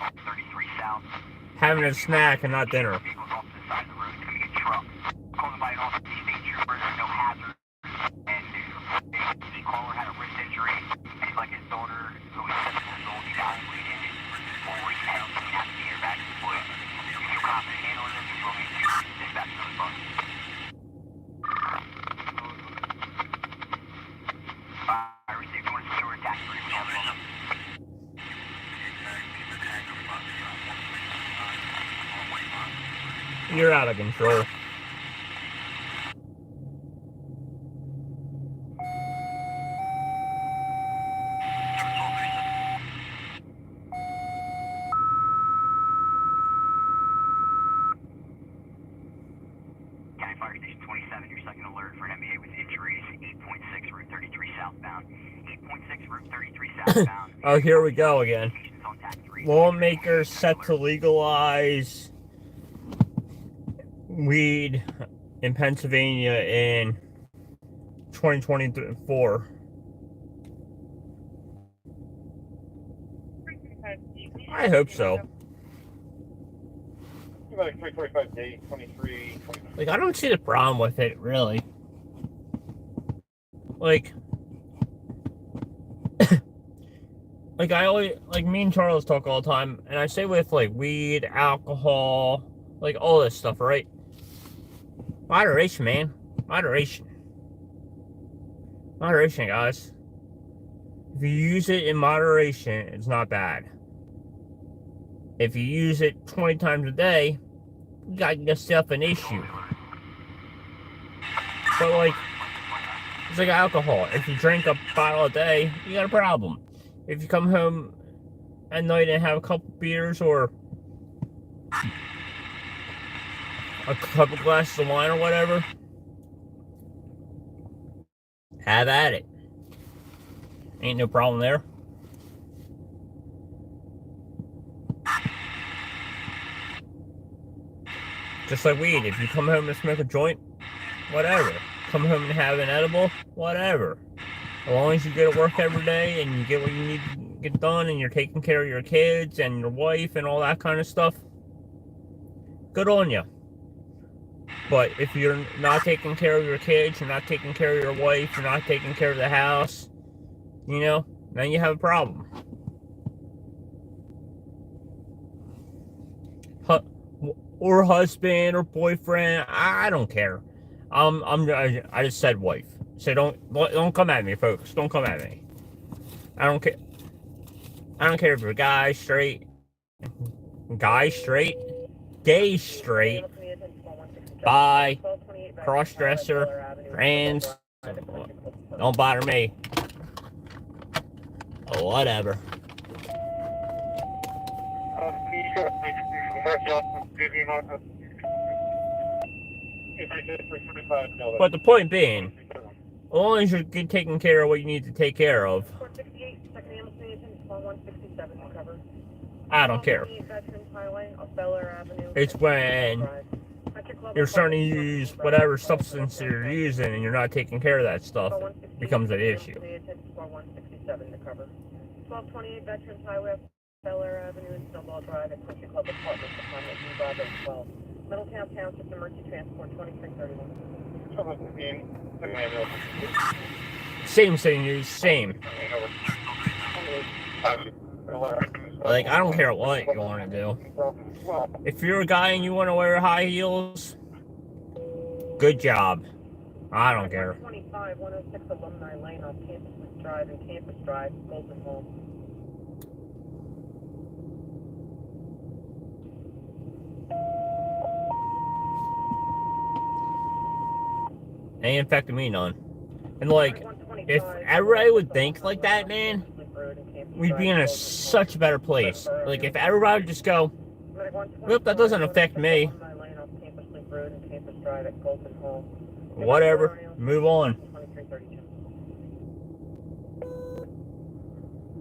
having a snack and not dinner. You're out of control. Fire Station 27, your second alert for an MBA with injuries, 8.6 Route 33 southbound. 8.6 Route 33 southbound. Oh, here we go again. Locations on TAC 3. Lawmakers set to legalize weed in Pennsylvania in 2024. I hope so. About 345 days, 23. Like, I don't see the problem with it, really. Like, I always, like, me and Charles talk all the time, and I say with, like, weed, alcohol, like, all this stuff, right? Moderation, man. Moderation. Moderation, guys. If you use it in moderation, it's not bad. If you use it 20 times a day, you got yourself an issue. But, like, it's like alcohol. If you drink a bottle a day, you got a problem. If you come home at night and have a couple beers or a couple glasses of wine or whatever, have at it. Ain't no problem there. Just like weed, if you come home and smoke a joint, whatever. Come home and have an edible, whatever. As long as you go to work every day and you get what you need to get done and you're taking care of your kids and your wife and all that kind of stuff, good on you. But if you're not taking care of your kids, you're not taking care of your wife, you're not taking care of the house, you know, then you have a problem. Or husband or boyfriend, I don't care. I just said wife. So don't come at me, folks. Don't come at me. I don't care. I don't care if you're gay straight, bi, cross-dresser, trans. Don't bother me. Whatever. But the point being, as long as you're taking care of what you need to take care of, I don't care. It's when you're starting to use whatever substance you're using and you're not taking care of that stuff, it becomes an issue. 1228 Veterans Highway, Bel Air Avenue, and Snowball Drive at Country Club Apartments, apartment Bravo 12. Middletown Township Emergency Transport 2331. Same thing, same. Like, I don't care what you want to do. If you're a guy and you want to wear high heels, good job. I don't care. 125, 106 Alumni Lane off Campus Drive and Campus Drive, Golden Home. Ain't affecting me none. And like, if everybody would think like that, man, we'd be in such a better place. Like, if everybody would just go, well, that doesn't affect me. Whatever, move on.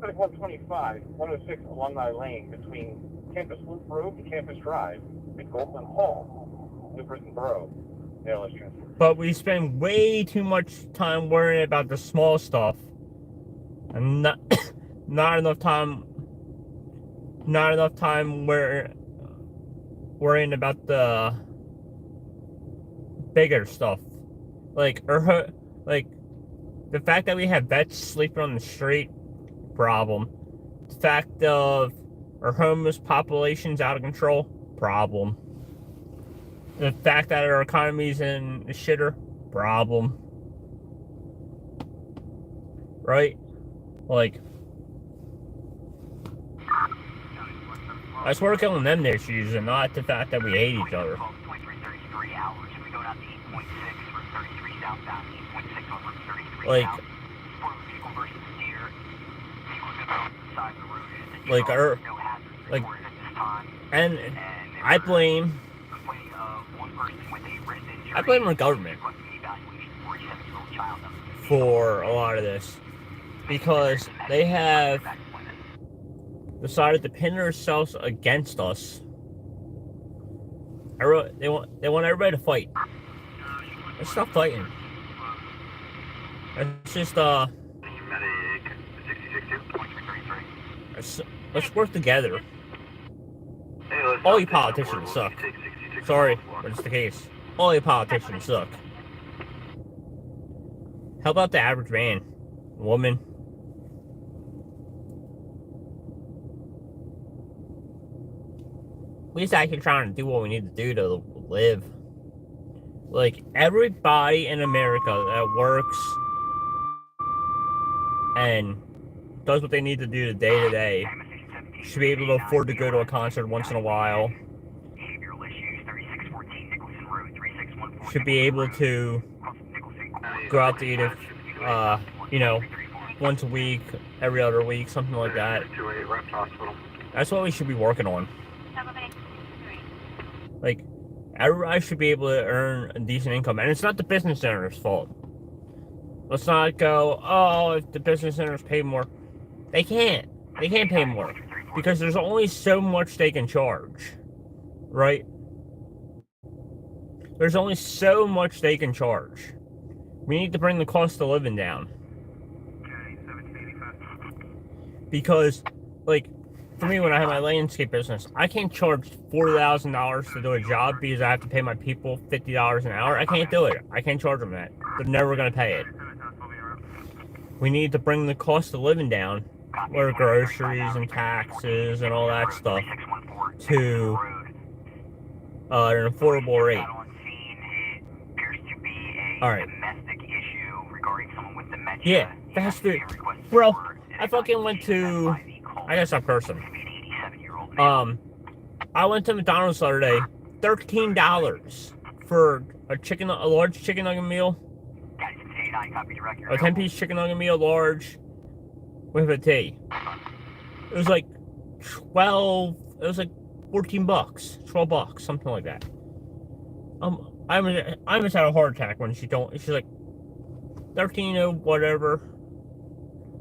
125, 106 Alumni Lane between Campus Loop Road and Campus Drive at Goldman Hall, New Britain Borough. ALS transport. But we spend way too much time worrying about the small stuff, and not enough time worrying about the bigger stuff, like the fact that we have vets sleeping on the street, problem. The fact of our homeless population's out of control, problem. The fact that our economy's in the shitter, problem. Right? Like, let's work on them issues and not the fact that we hate each other. Like, and I blame I blame the government for a lot of this, because they have decided to pin themselves against us. They want everybody to fight. Let's stop fighting. It's just let's work together. All you politicians suck. Sorry, but it's the case. All you politicians suck. How about the average man, woman? At least actually trying to do what we need to do to live. Like, everybody in America that works and does what they need to do day to day should be able to afford to go to a concert once in a while. Should be able to go out to eat it, once a week, every other week, something like that. That's what we should be working on. Like, everybody should be able to earn a decent income, and it's not the business owners' fault. Let's not go, oh, if the business owners pay more. They can't pay more, because there's only so much they can charge, right? There's only so much they can charge. We need to bring the cost of living down. Because, like, for me, when I have my landscape business, I can't charge $4,000 to do a job because I have to pay my people $50 an hour. I can't do it. I can't charge them that. They're never going to pay it. We need to bring the cost of living down, where groceries and taxes and all that stuff, to an affordable rate. Alright. Yeah, fast food. Bro, I fucking went to... I guess that person. I went to McDonald's the other day. $13 for a large chicken nugget meal. A 10-piece chicken nugget meal, large, with a tea. It was like 12. It was like $14, $12, something like that. I almost had a heart attack when she's like 13 or whatever.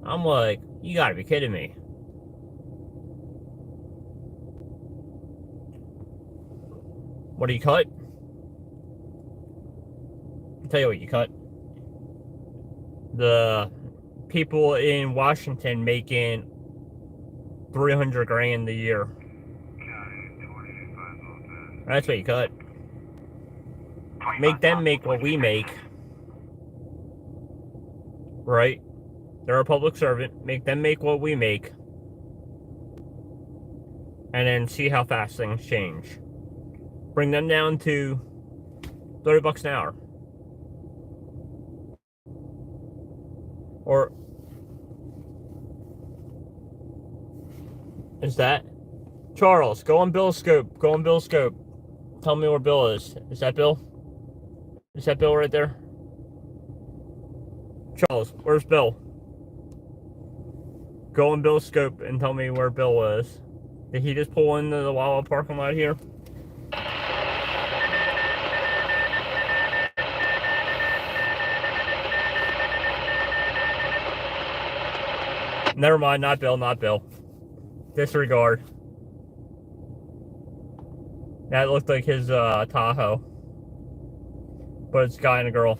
I'm like, you gotta be kidding me. What do you cut? I'll tell you what you cut. The people in Washington making $300,000 a year. That's what you cut. Make them make what we make. Right? They're a public servant. Make them make what we make. And then see how fast things change. Bring them down to $30 an hour. Or is that Charles? Go on Bill's scope. Go on Bill's scope. Tell me where Bill is. Is that Bill? Is that Bill right there? Charles, where's Bill? Go on Bill's scope and tell me where Bill is. Did he just pull into the Wawa parking lot here? Never mind, not Bill, not Bill. Disregard. That looked like his Tahoe. But it's a guy and a girl.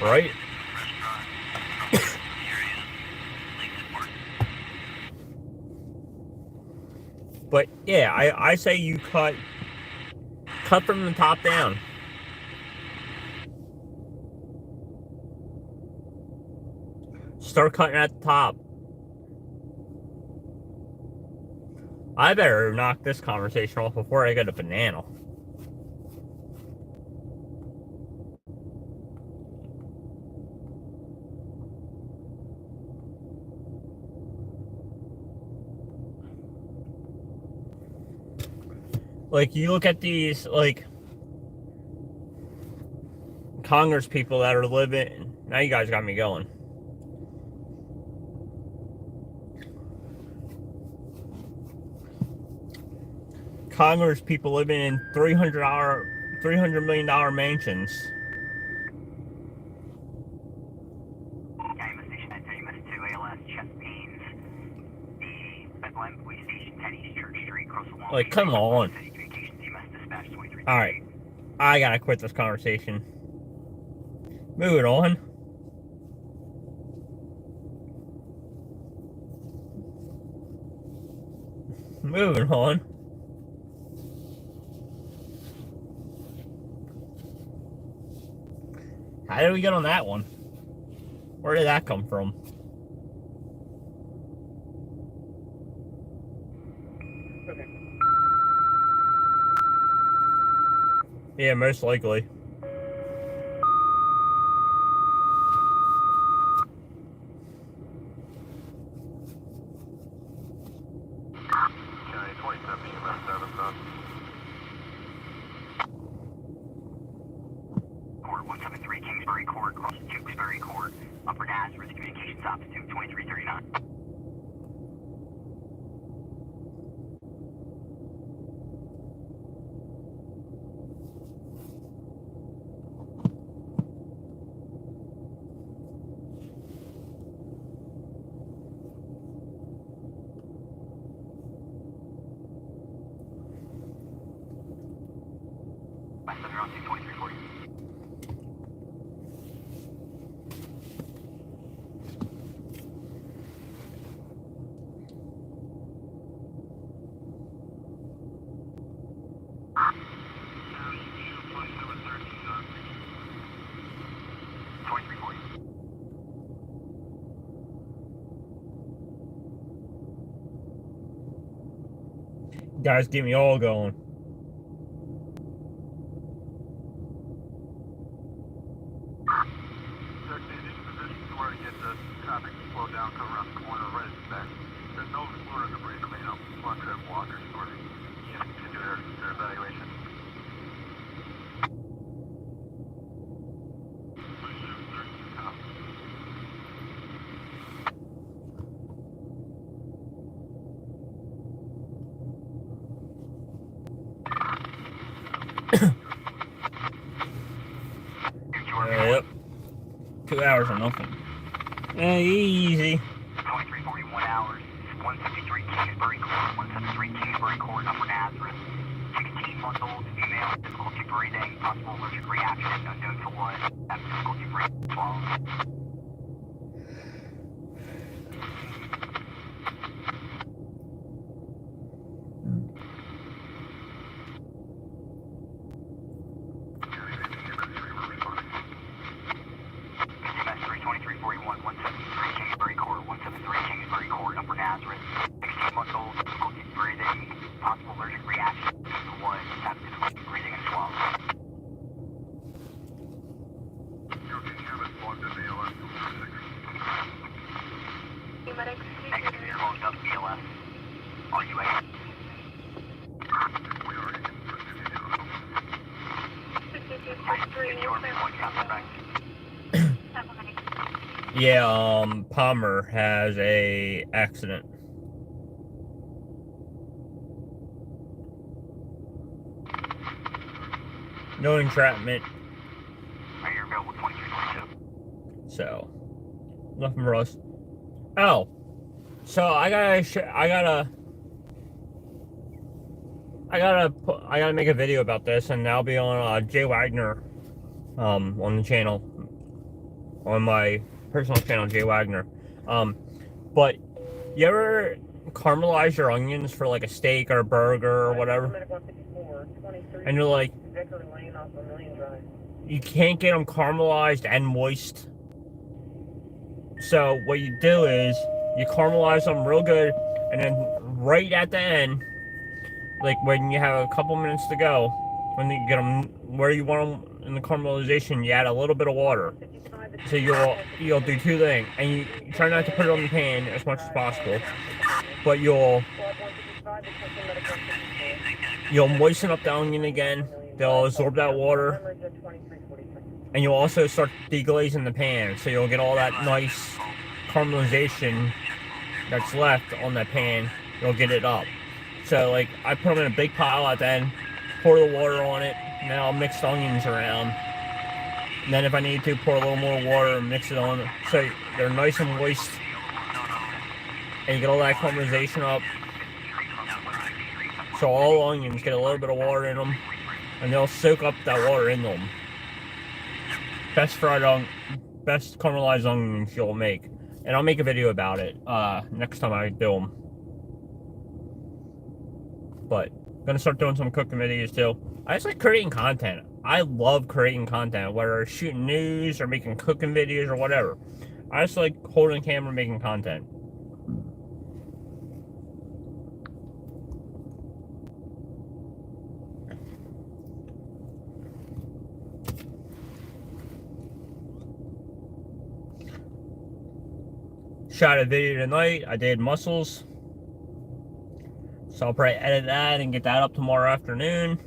Right? But yeah, I say you cut from the top down. Start cutting at the top. I better knock this conversation off before I get a banana. Like, you look at these, like, Congress people that are living. Now you guys got me going. Congress people living in $300 million mansions. Calumet Station 930, 2 ALS, chest pains. The Bethlehem Police Station, 10 East Church Street, cross the Long Like, come on. City Communications, EMS Dispatch 23. Alright. I gotta quit this conversation. Moving on. Moving on. How did we get on that one? Where did that come from? Okay. Yeah, most likely. Okay, 27 EMS 7, son. Court 173, Kingsbury Court, cross Tewksbury Court, Upper Nazareth, Communications Office 2339. West Center on 2340. Guys, get me all going. Check these positions where to get the traffic slow down, come around the corner, right at back. There's no explorer debris coming up. One trip walkers or EMS to do their evaluation. Yep. 2 hours or nothing. Easy. 2341 hours, 173 Kingsbury Court, 173 Kingsbury Court, Upper Nazareth. 16-month-old female, difficulty breathing, possible allergic reaction, unknown to what, have difficulty breathing, swallowing. EMS 32341, 173 Kingsbury Court, 173 Kingsbury Court, Upper Nazareth. 16-month-old, difficulty breathing, possible allergic reaction, unknown to what, have difficulty breathing and swallowing. Medics, Negative, you're logged up BLS. Are you a 6263, secure point suspect? Yeah, Palmer has a accident. No entrapment, Are you available 2322? so nothing for us. Oh, so I gotta make a video about this, and I'll be on Jay Wagner, on the channel, on my personal channel, Jay Wagner. But you ever caramelize your onions for like a steak or a burger or whatever, Medic 154, 23 and you're like, Vicar Lane off Vermilion Drive. you can't get them caramelized and moist. So what you do is you caramelize them real good, and then right at the end, like when you have a couple minutes to go, when you get them where you want them in the caramelization, you add a little bit of water. So you'll do two things, and you try not to put it on the pan as much as possible, but you'll moisten up the onion again. They'll absorb that water, And you'll also start deglazing the pan, so you'll get all that nice caramelization that's left on that pan. You'll get it up. So like I put them in a big pile at the end, pour the water on it, and then I'll mix the onions around. And then if I need to, pour a little more water and mix it on, so they're nice and moist. And you get all that caramelization up. So all onions get a little bit of water in them, and they'll soak up that water in them. Best caramelized onions you'll make. And I'll make a video about it next time I do them. But I'm gonna start doing some cooking videos too. I just like creating content. I love creating content, whether it's shooting news or making cooking videos or whatever. I just like holding a camera and making content. Shot a video tonight. I did mussels. So I'll probably edit that and get that up tomorrow afternoon.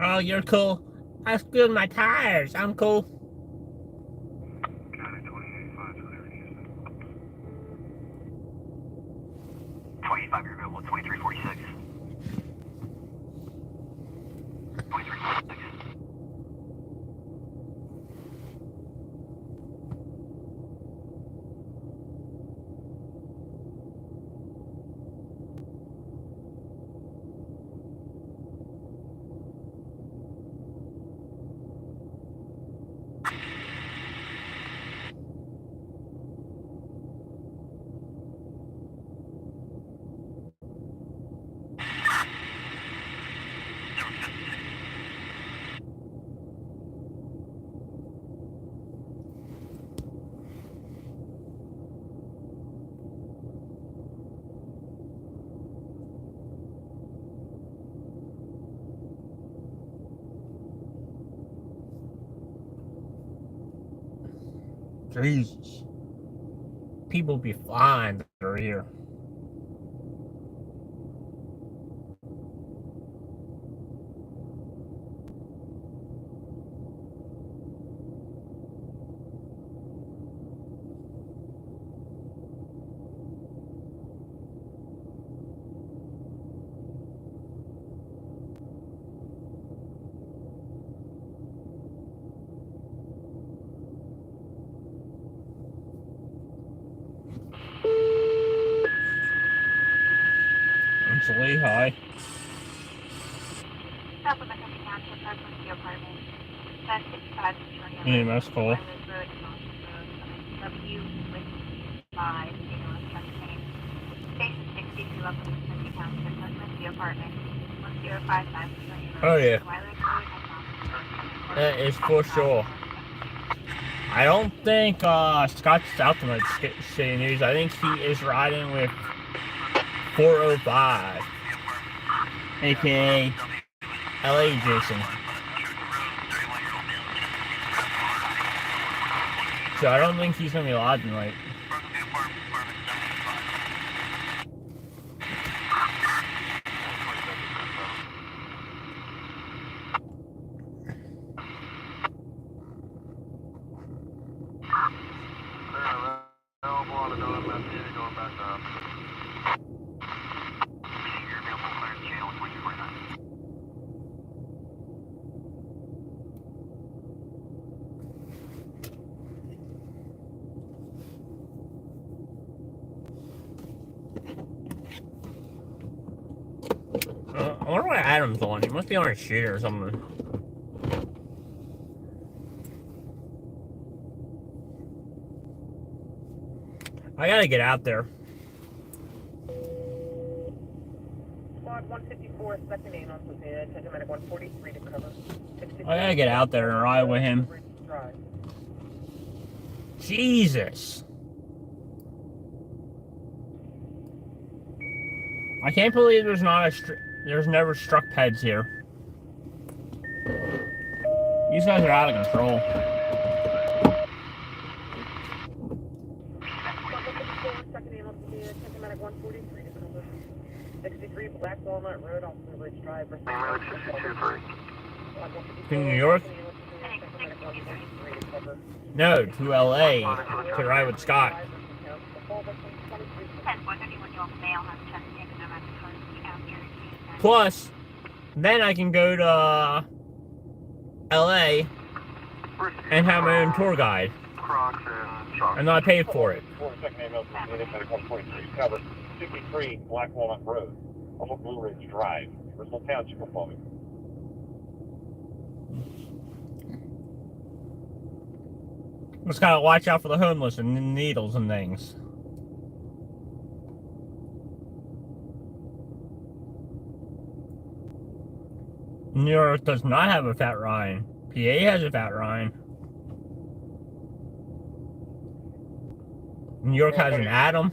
Oh, you're cool. I spilled my tires. I'm cool. County 28.5 clear Houston. 25, you're available. 2346. 2346. Jesus. People be flying that are here. It's Lehigh. South of McKenzie Township, Redwood View Apartment. 1065 Victoria. EMS call. Road, W with 5, ambulance traffic name. Station 62 up in McKenzie Township, Redwood View Apartment. 1065 055 Oh, yeah. Twilight Road and That is for sure. I don't think Scott's out tonight, City News. I think he is riding with 405, aka LA Jason. So I don't think he's gonna be live tonight. I wonder why Adam's on. He must be on a shoot or something. I gotta get out there. Squad 154, second aid on Savannah, attention medic 143 to cover. I gotta get out there and ride with him. Drive. Jesus. I can't believe there's never struck peds here. These guys are out of control. Second aid on Savannah, attention medic 143 to cover. 63 Black Walnut Road off Blue Ridge Drive. To New York? No, to LA to ride with Scott. 151-year-old male has chest pain and no medical after Plus, then I can go to LA and have my own tour guide. And I paid for it. Second aid medic 143 cover. 63 Black Walnut Road off of Blue Ridge Drive, Bristol Township, Oklahoma. Just gotta watch out for the homeless and needles and things. New York does not have a Fat Ryan. PA has a Fat Ryan. New York has an Adam.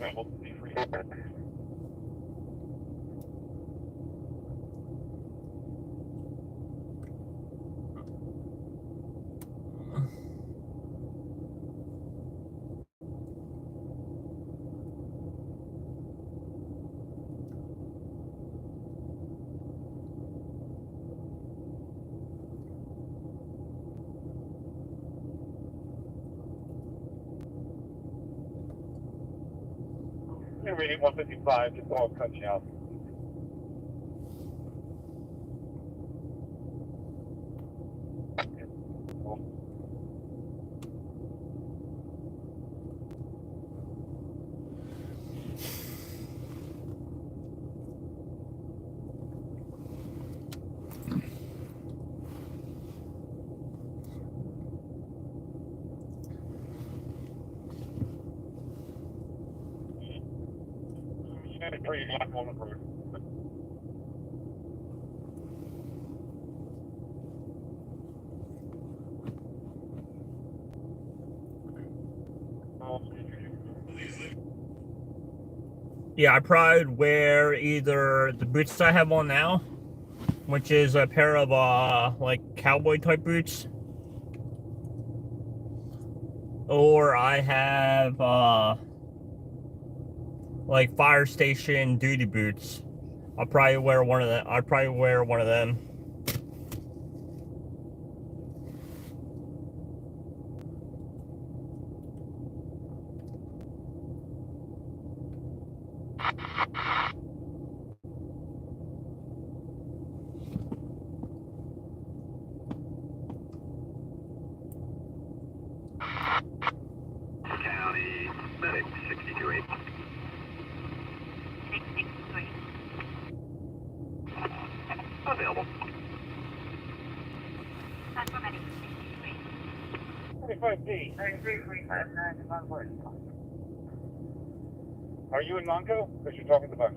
Reading 155, just all cut you out. Pretty Black Walnut Road. Yeah, I probably would wear either the boots I have on now, which is a pair of like cowboy type boots, or I have like fire station duty boots. I'll probably wear one of them. I'd probably wear one of them. County Medic 628. 663. Available. Central Medic 63. 25D. 33359 Are you in Monco? Because you're talking to Bucks.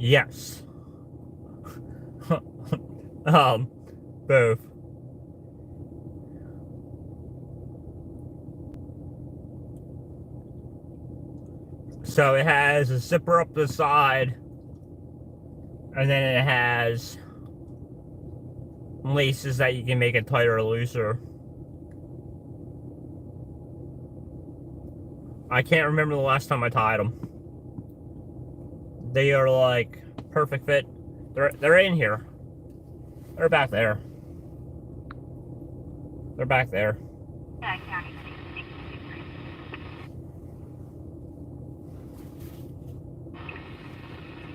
Yes. Both. So it has a zipper up the side, and then it has laces that you can make it tighter or looser. I can't remember the last time I tied them. They are like perfect fit. They're in here. They're back there. They're back there. County 663.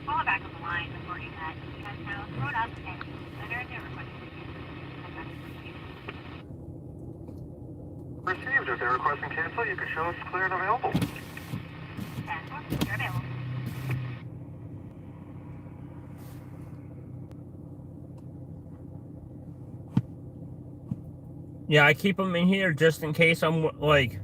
Follow back on the line reporting that you guys now thrown up and under their request. Received. If they're requesting cancel, you can show us clear and available. Cancel, you're available. Yeah, I keep them in here just in case I'm like.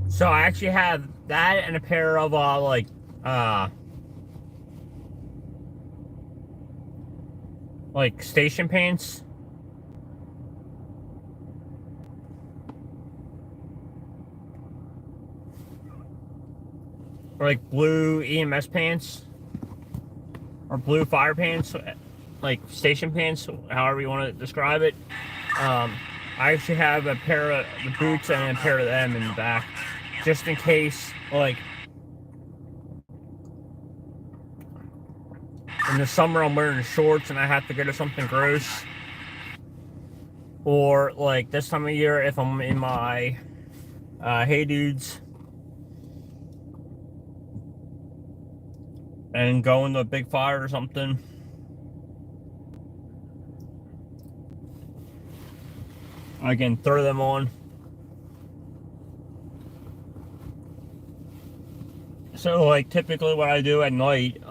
So I actually have that and a pair of like station pants. Or like blue EMS pants. Or blue fire pants. Like station pants, however you want to describe it. I actually have a pair of the boots and a pair of them in the back. Just in case, like, in the summer I'm wearing shorts and I have to go to something gross. Or, like, this time of year if I'm in my Hey Dudes and going to a big fire or something. I can throw them on. So, like, typically what I do at night,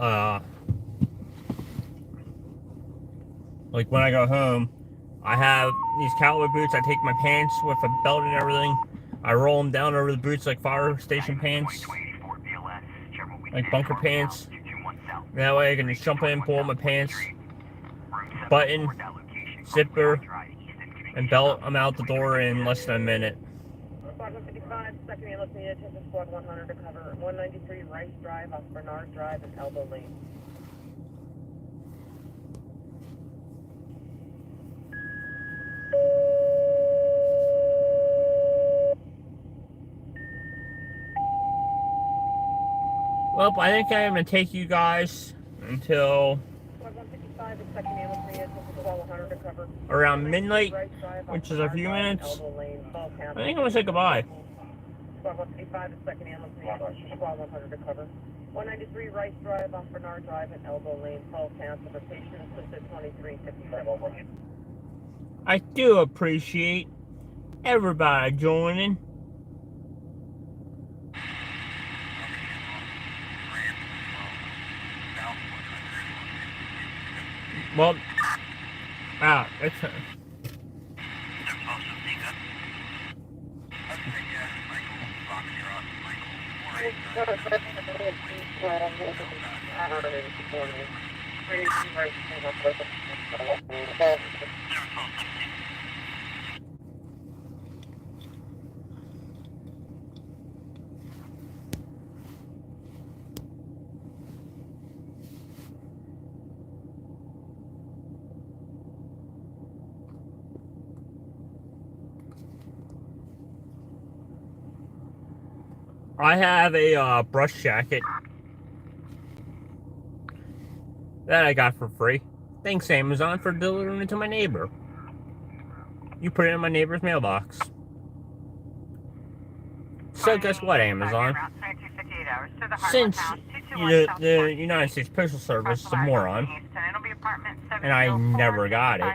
like when I go home, I have these cowboy boots. I take my pants with a belt and everything. I roll them down over the boots like fire station pants, like bunker pants. That way I can just jump in, pull my pants, button, zipper, and belt. I'm out the door in less than a minute. Squad 155, second ambulance needed, attention squad 100 to cover 193 Rice Drive off Bernard Drive and Elbow Lane. Well, I think I'm going to take you guys until Squad 155, second ambulance needed, attention squad 100 to cover around midnight, Rice Drive off which is a few Bernard Drive and minutes. Elbow Lane, Fall I County. think I'm going to say goodbye. Squad 155, second ambulance needed, squad 100 to cover 193 Rice Drive off Bernard Drive and Elbow Lane, Fall County. The patient assisted 2357. I do appreciate everybody joining. Well, it's I have a brush jacket that I got for free. Thanks, Amazon, for delivering it to my neighbor. You put it in my neighbor's mailbox. So guess what, Amazon? Since the United States Postal Service is a moron, and I never got it,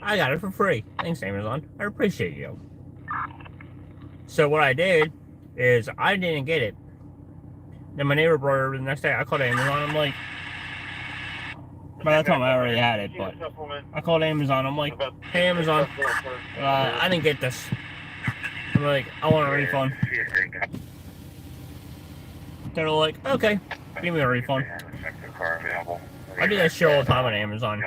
I got it for free. Thanks, Amazon. I appreciate you. So what I did is I didn't get it. Then my neighbor brought it over the next day. I called Amazon. I'm like, by that time I already had it, but I called Amazon. I'm like, hey Amazon, I didn't get this. I'm like, I want a refund. They're like, okay, give me a refund. I do that shit all the time on Amazon.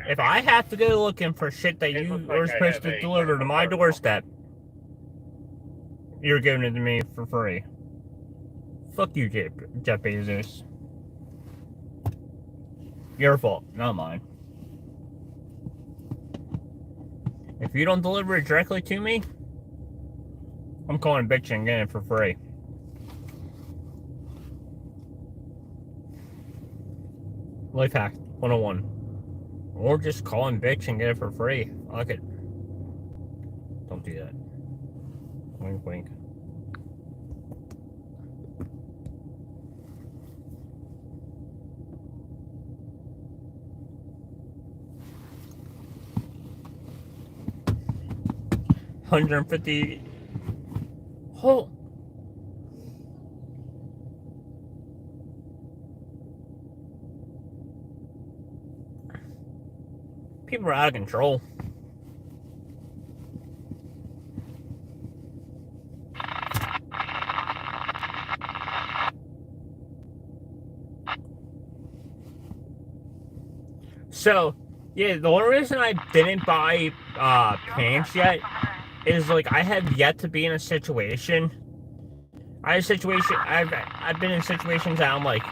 If I have to go looking for shit that you were supposed to deliver to my doorstep, you're giving it to me for free. Fuck you, Jeff Bezos. Your fault, not mine. If you don't deliver it directly to me, I'm calling a bitch and getting it for free. Life hack 101. Or just call and bitch and get it for free. Fuck it. Don't do that. Wink, wink. $150. Oh. People are out of control. So, yeah, the only reason I didn't buy pants yet is like I have yet to be in a situation. I've been in situations that I'm like,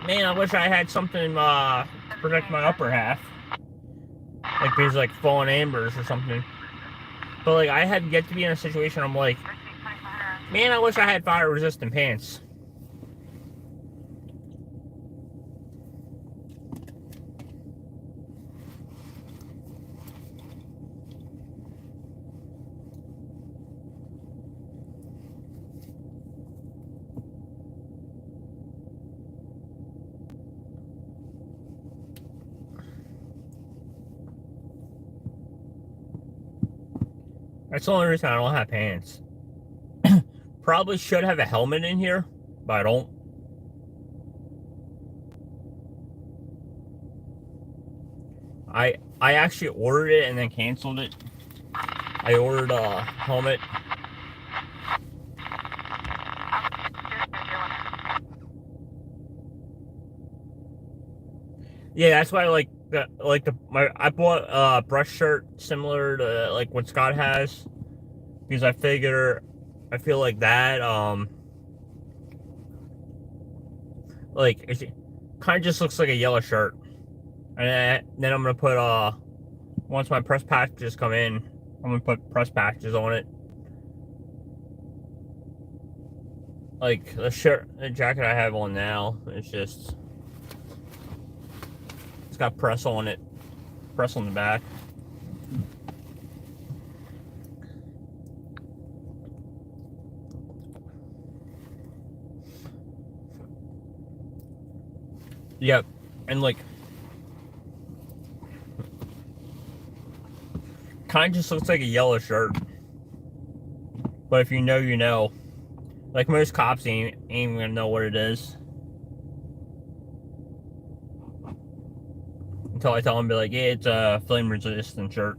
man, I wish I had something protect my upper half, like these like fallen ambers or something. But like I have yet to be in a situation I'm like, man, I wish I had fire resistant pants. That's the only reason I don't have pants. Probably should have a helmet in here, but I don't. I actually ordered it and then canceled it. I ordered a helmet. Yeah, that's why I bought a brush shirt similar to like what Scott has, because I feel like that like it kind of just looks like a yellow shirt, and then I'm gonna put once my press patches come in, I'm gonna put press patches on it. Like the jacket I have on now, it's got press on it, press on the back. Yep, and like, kind of just looks like a yellow shirt. But if you know, you know. Like most cops ain't even gonna know what it is until I tell them, be like, yeah, it's a flame resistant shirt.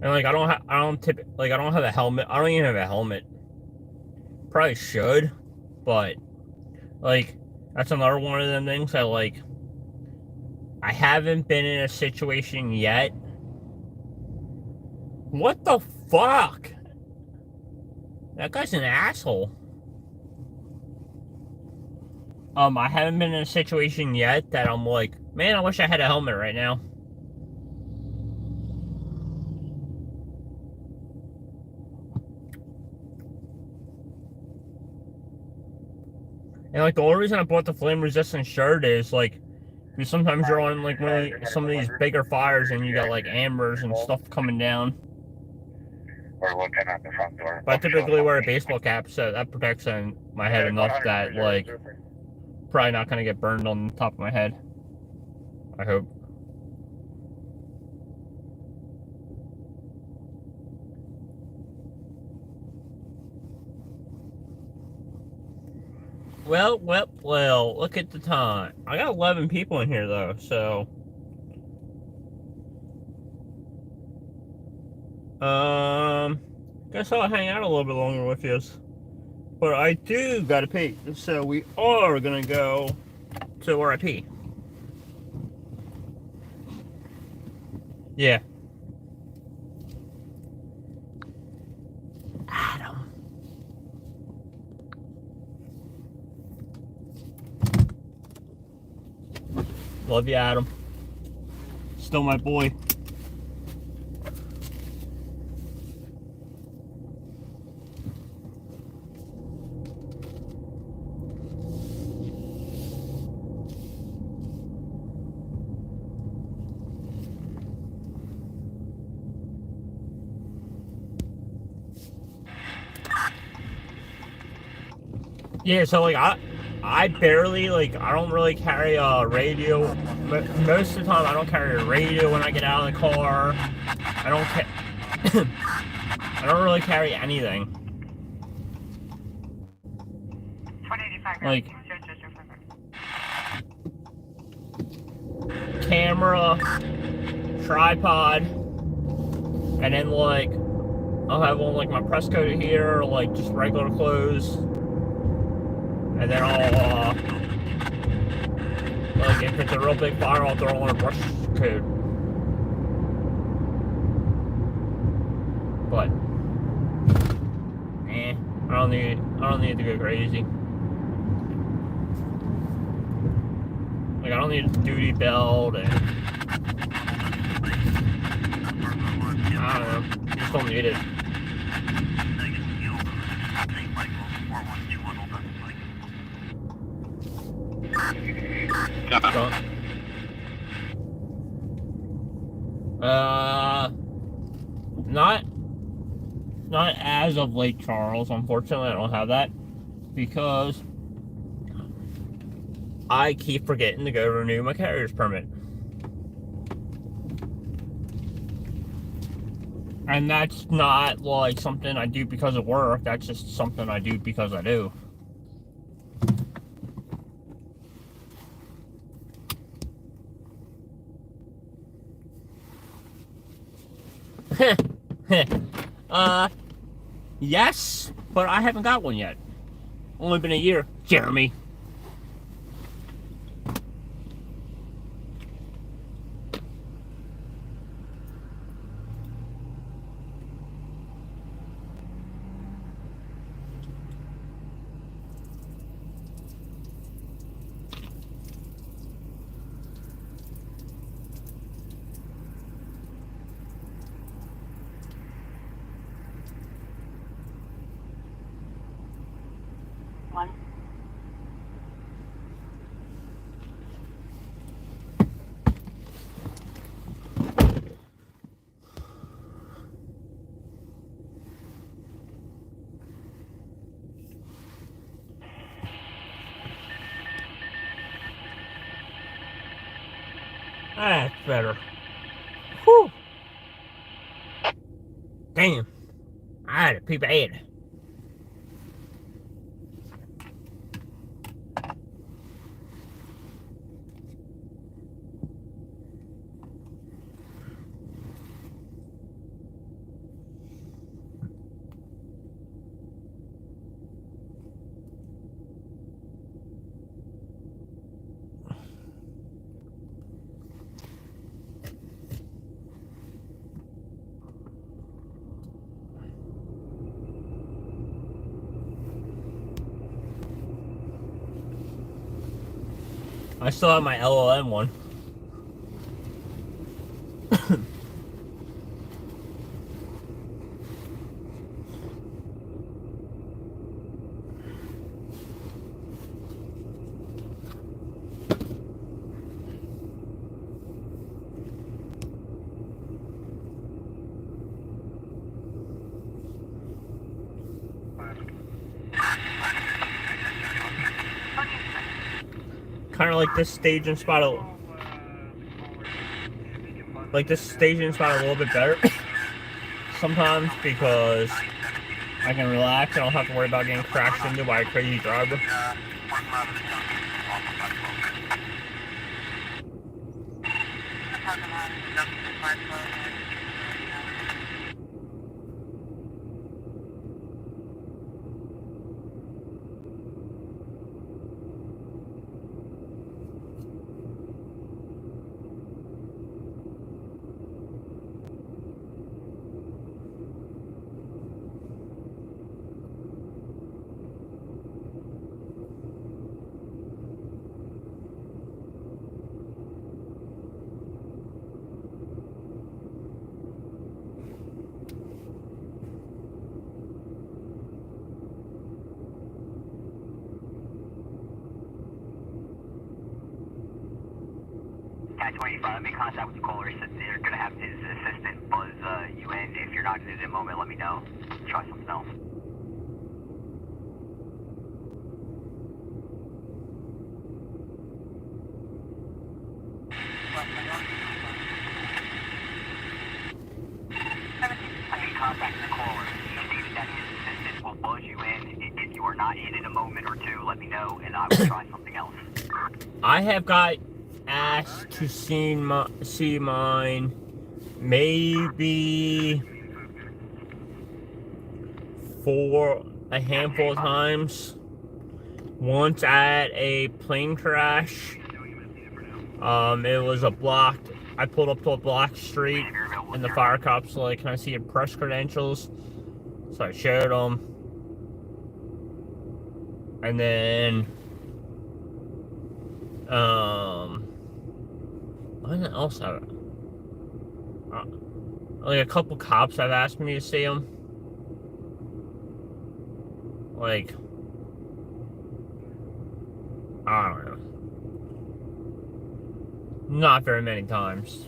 And like I don't have a helmet. I don't even have a helmet. Probably should, but like that's another one of them things that like I haven't been in a situation yet. What the fuck? That guy's an asshole. I haven't been in a situation yet that I'm like, man, I wish I had a helmet right now. And like the only reason I bought the flame resistant shirt is like, because sometimes you're on like some of these bigger fires and you got like ambers and stuff coming down. We're looking at the front door. But I typically wear a baseball cap, so that protects my head enough that like probably not gonna get burned on the top of my head. I hope. Well, look at the time. I got 11 people in here though, so Guess I'll hang out a little bit longer with you. But I do gotta pee, so we are gonna go to where I pee. Yeah. Adam. Love you, Adam. Still my boy. Yeah, so like I barely, like, I don't really carry a radio. Most of the time I don't carry a radio when I get out of the car. I don't really carry anything. 185. Like camera, tripod, and then like I'll have on like my press coat here, or like just regular clothes. And then I'll, like, if it's a real big fire, I'll throw on a brush coat. But, I don't need to go crazy. Like, I don't need a duty belt, and I don't know, you just don't need it. Not as of Lake Charles. Unfortunately, I don't have that because I keep forgetting to go renew my carrier's permit. And that's not like something I do because of work. That's just something I do because I do. Yes, but I haven't got one yet. Only been a year, Jeremy. That's better. Whew. Damn. I had it pretty bad. I still have my LLM one. Kind of like this staging spot, a little bit better sometimes because I can relax. I don't have to worry about getting crashed into by a crazy driver. Chief, I made contact with the caller. He said they're going to have his assistant buzz you in. If you're not in it in a moment, let me know. Try something else. I made contact with the caller. He stated that his assistant will buzz you in. If you are not in a moment or two, let me know, and I will try something else. I have got asked to see mine maybe for a handful of times. Once at a plane crash. It was a blocked. I pulled up to a blocked street, and the fire cops were like, "Can I see your press credentials?" So I showed them, and then what else? Like a couple cops have asked me to see them. Like, I don't know. Not very many times.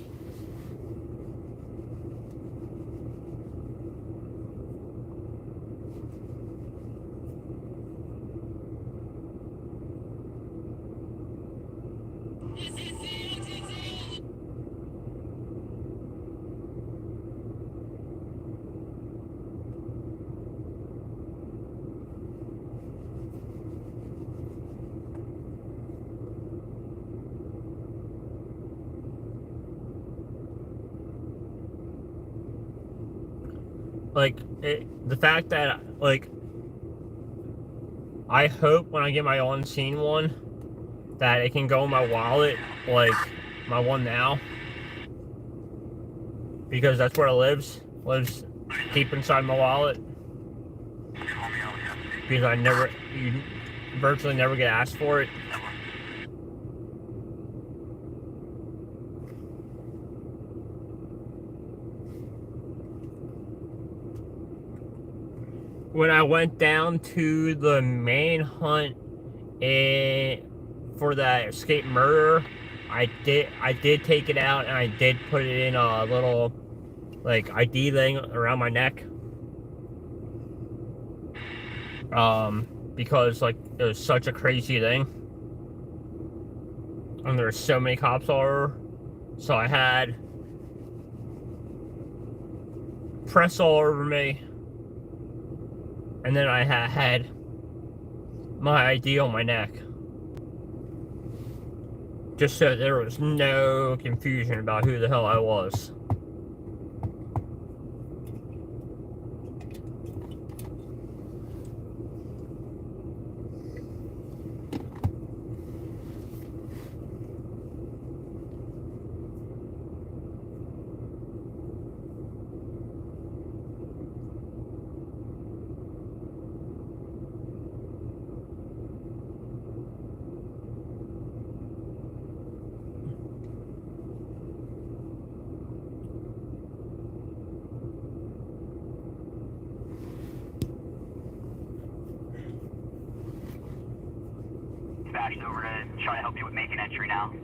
Like, the fact that, like, I hope when I get my on-scene one that it can go in my wallet, like my one now, because that's where it lives deep inside my wallet, because you virtually never get asked for it. When I went down to the manhunt for that escaped murderer, I did take it out, and I did put it in a little, like, ID thing around my neck. Because, like, it was such a crazy thing. And there were so many cops all over. So I had press all over me. And then I had my ID on my neck. Just so there was no confusion about who the hell I was. Bashed over to try to help you with making entry now. We've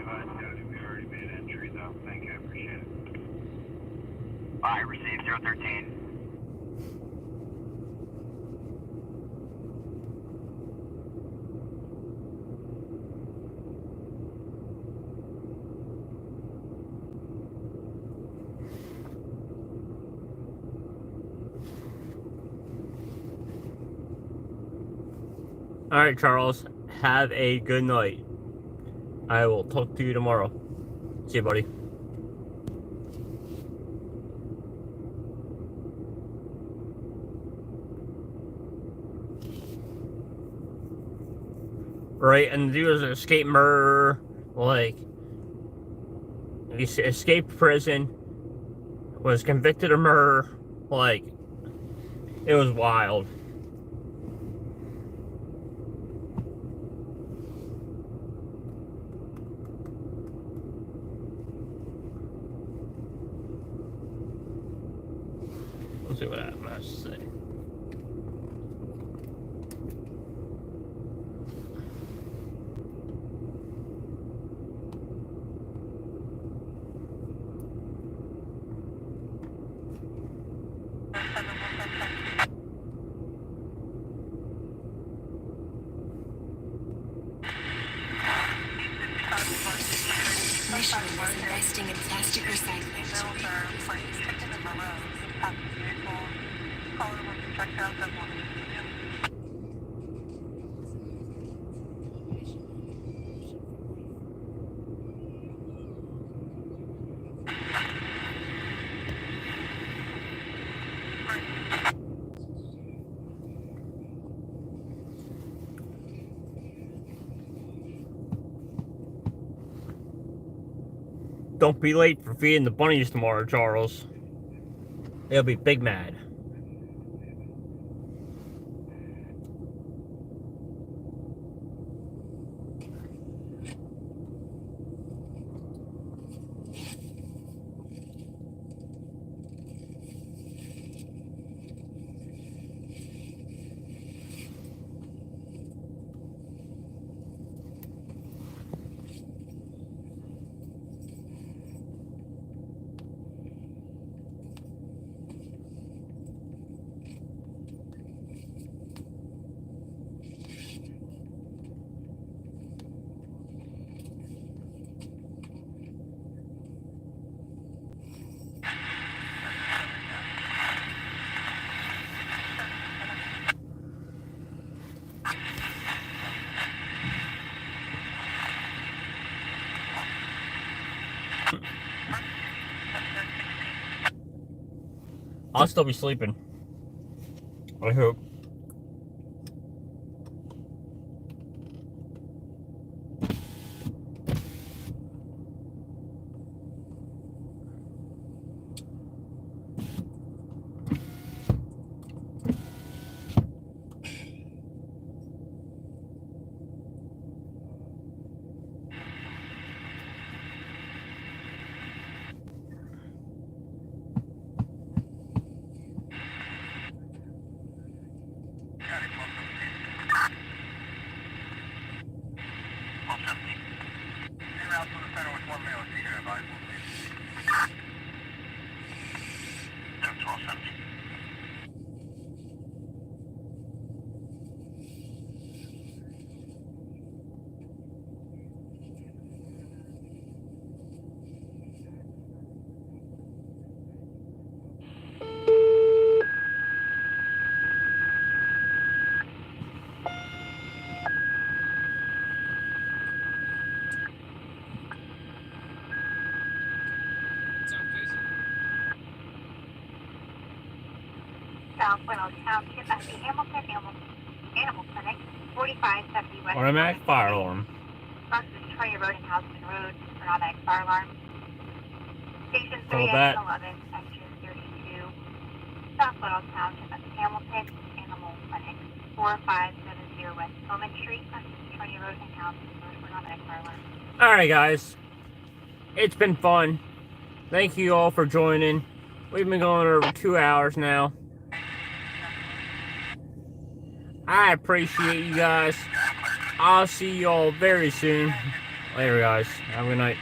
already made entry, though. Thank you. I appreciate it. Alright, received 013. Alright, Charles. Have a good night. I will talk to you tomorrow. See you, buddy. Right, and he was an escaped murderer. Like, he escaped prison, was convicted of murder. Like, it was wild. Let's see what that has to say. initially was investing in plastic recycling. Bills are quite restricted in the roads. Vehicles, color with projectiles that will be Don't be late for feeding the bunnies tomorrow, Charles. They'll be big mad. I'll still be sleeping. I hope. South Reynolds Township at the Hamilton Animal Clinic, 4570 West. Automatic fire alarm. Buses Troy Road and Houston Road for automatic fire alarm. Station 3 Call that. and 11 at June 32. South Reynolds Township at the Hamilton Animal Clinic, 4570 West Bowman Street, buses Troy Road and Houston Road for automatic fire alarm. Alright, guys. It's been fun. Thank you all for joining. We've been going over 2 hours now. I appreciate you guys. I'll see you all very soon. Later, guys. Have a good night.